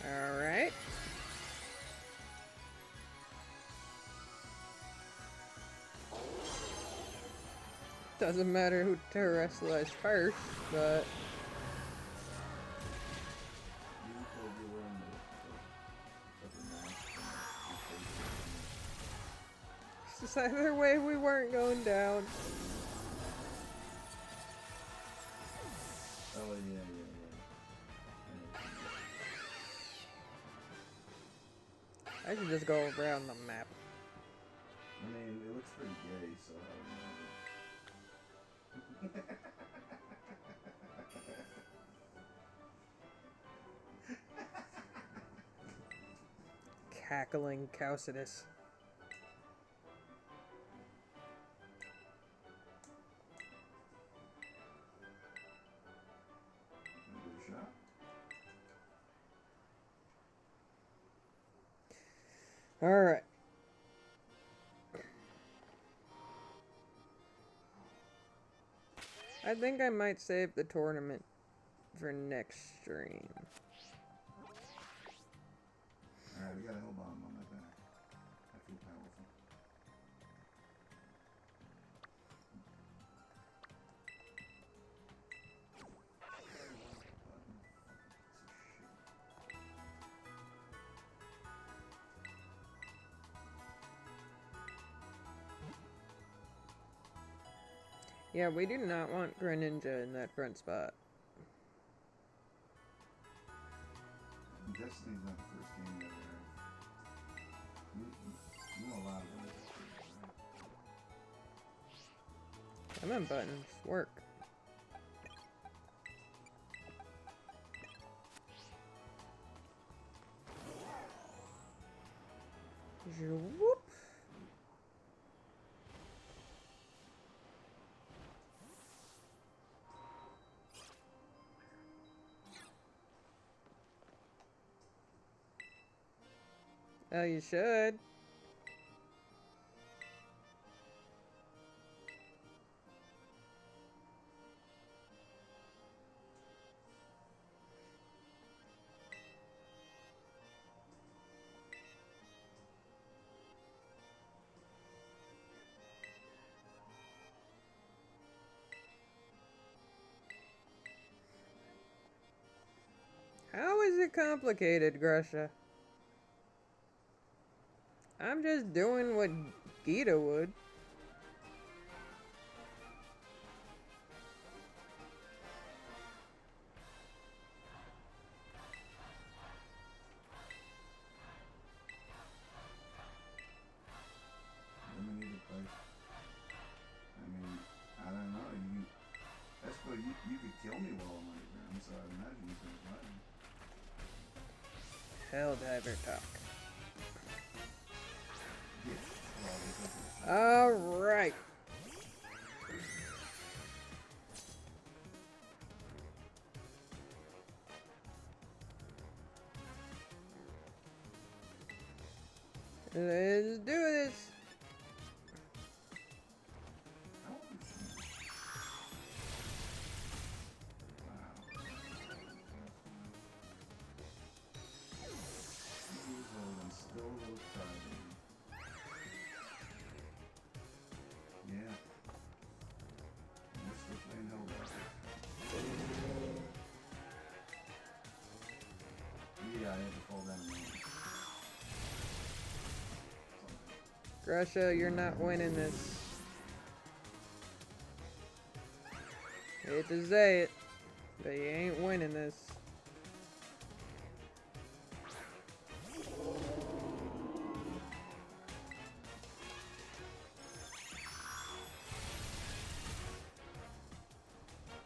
A: Alright. Doesn't matter who terrestrialized first, but
B: you told you were in the
A: it's just either way we weren't going down.
B: Oh yeah.
A: I should just go around the map.
B: I mean, it looks pretty gay, so I don't know.
A: Cackling Caucidus.
B: Give it a shot.
A: Alright. I think I might save the tournament for next stream.
B: Alright, we got a hell bomb on my back. I feel powerful.
A: Yeah, we do not want Greninja in that front spot.
B: Destiny's not the first game that you know a lot of them. Right?
A: Come on, buttons. Work. Whoop. Oh, you should. How is it complicated, Grusha? I'm just doing what Gita would. Helldiver talk.
B: Yeah. Well, this is-
A: Alright. Let's do this.
B: How old is she? Wow. 2 years old and still a little crybaby. Yeah. And we're still playing Helldivers. Yeah, I had to fall down and
A: Grusha, you're not winning this. Hate to say it, but you ain't winning this.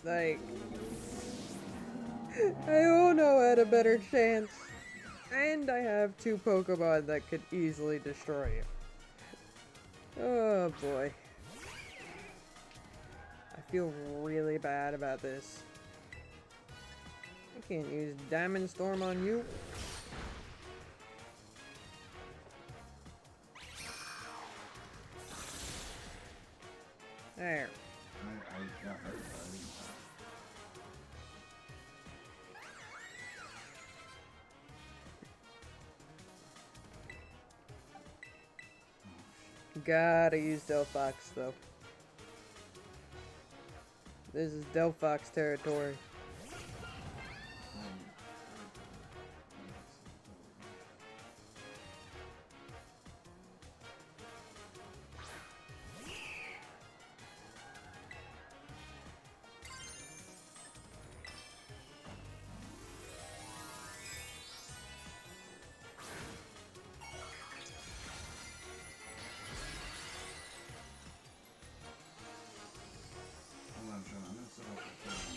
A: Like, I don't know had a better chance. And I have 2 Pokemon that could easily destroy you. Oh boy. I feel really bad about this. I can't use Diamond Storm on you. There.
B: I got hurt, but I didn't
A: Gotta use Delphox though. This is Delphox territory.
B: Hold on, Sean. I'm gonna set up the phone.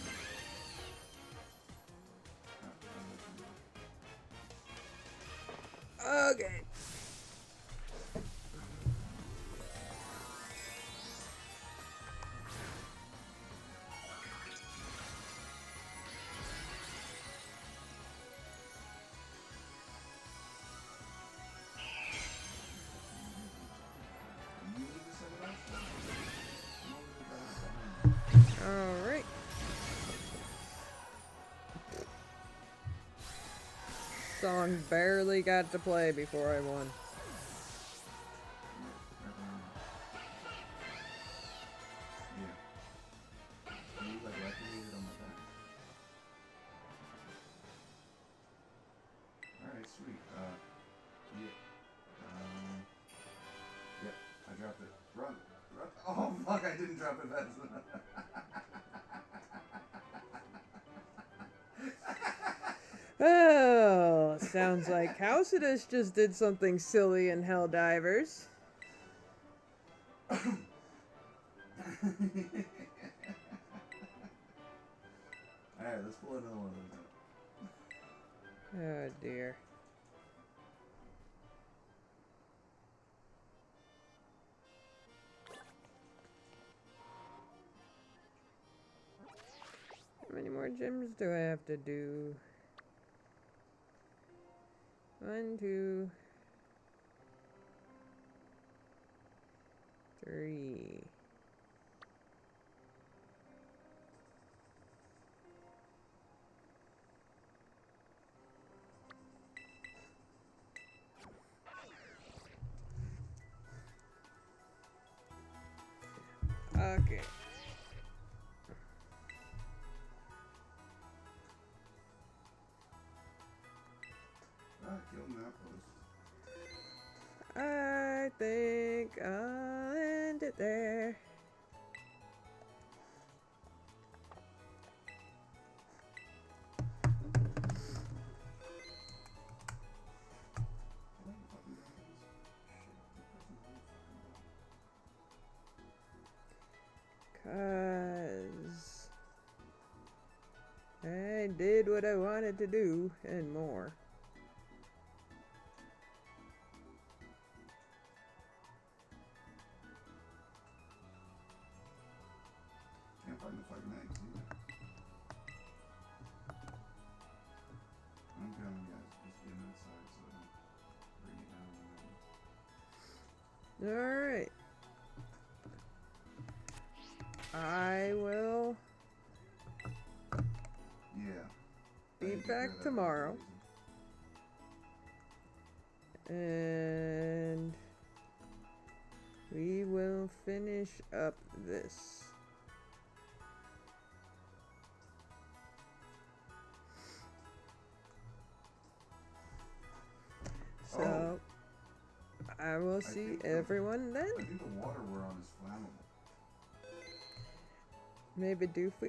A: Okay.
B: You need to set it up, Sean. I'm over the guys behind.
A: Alright. Song barely got to play before I won.
B: Yeah. Can you like activate it on my back? Alright, sweet. Yeah. Yep, I dropped it. Run! Run! Oh fuck, I didn't drop it fast enough.
A: Oh, sounds like Housidus just did something silly in Helldivers.
B: Alright, let's pull another one of those out.
A: Oh dear. How many more gyms do I have to do? 1, 2, 3. Okay.
B: Kill him that post.
A: I think I'll end it there. Cause I did what I wanted to do and more.
B: starting to fight next. I'm coming, guys. Just getting outside so I don't bring it down.
A: Alright. I will be back tomorrow. And we will finish up this. So, I will see everyone then.
B: I think the water we're on is flammable.
A: Maybe do for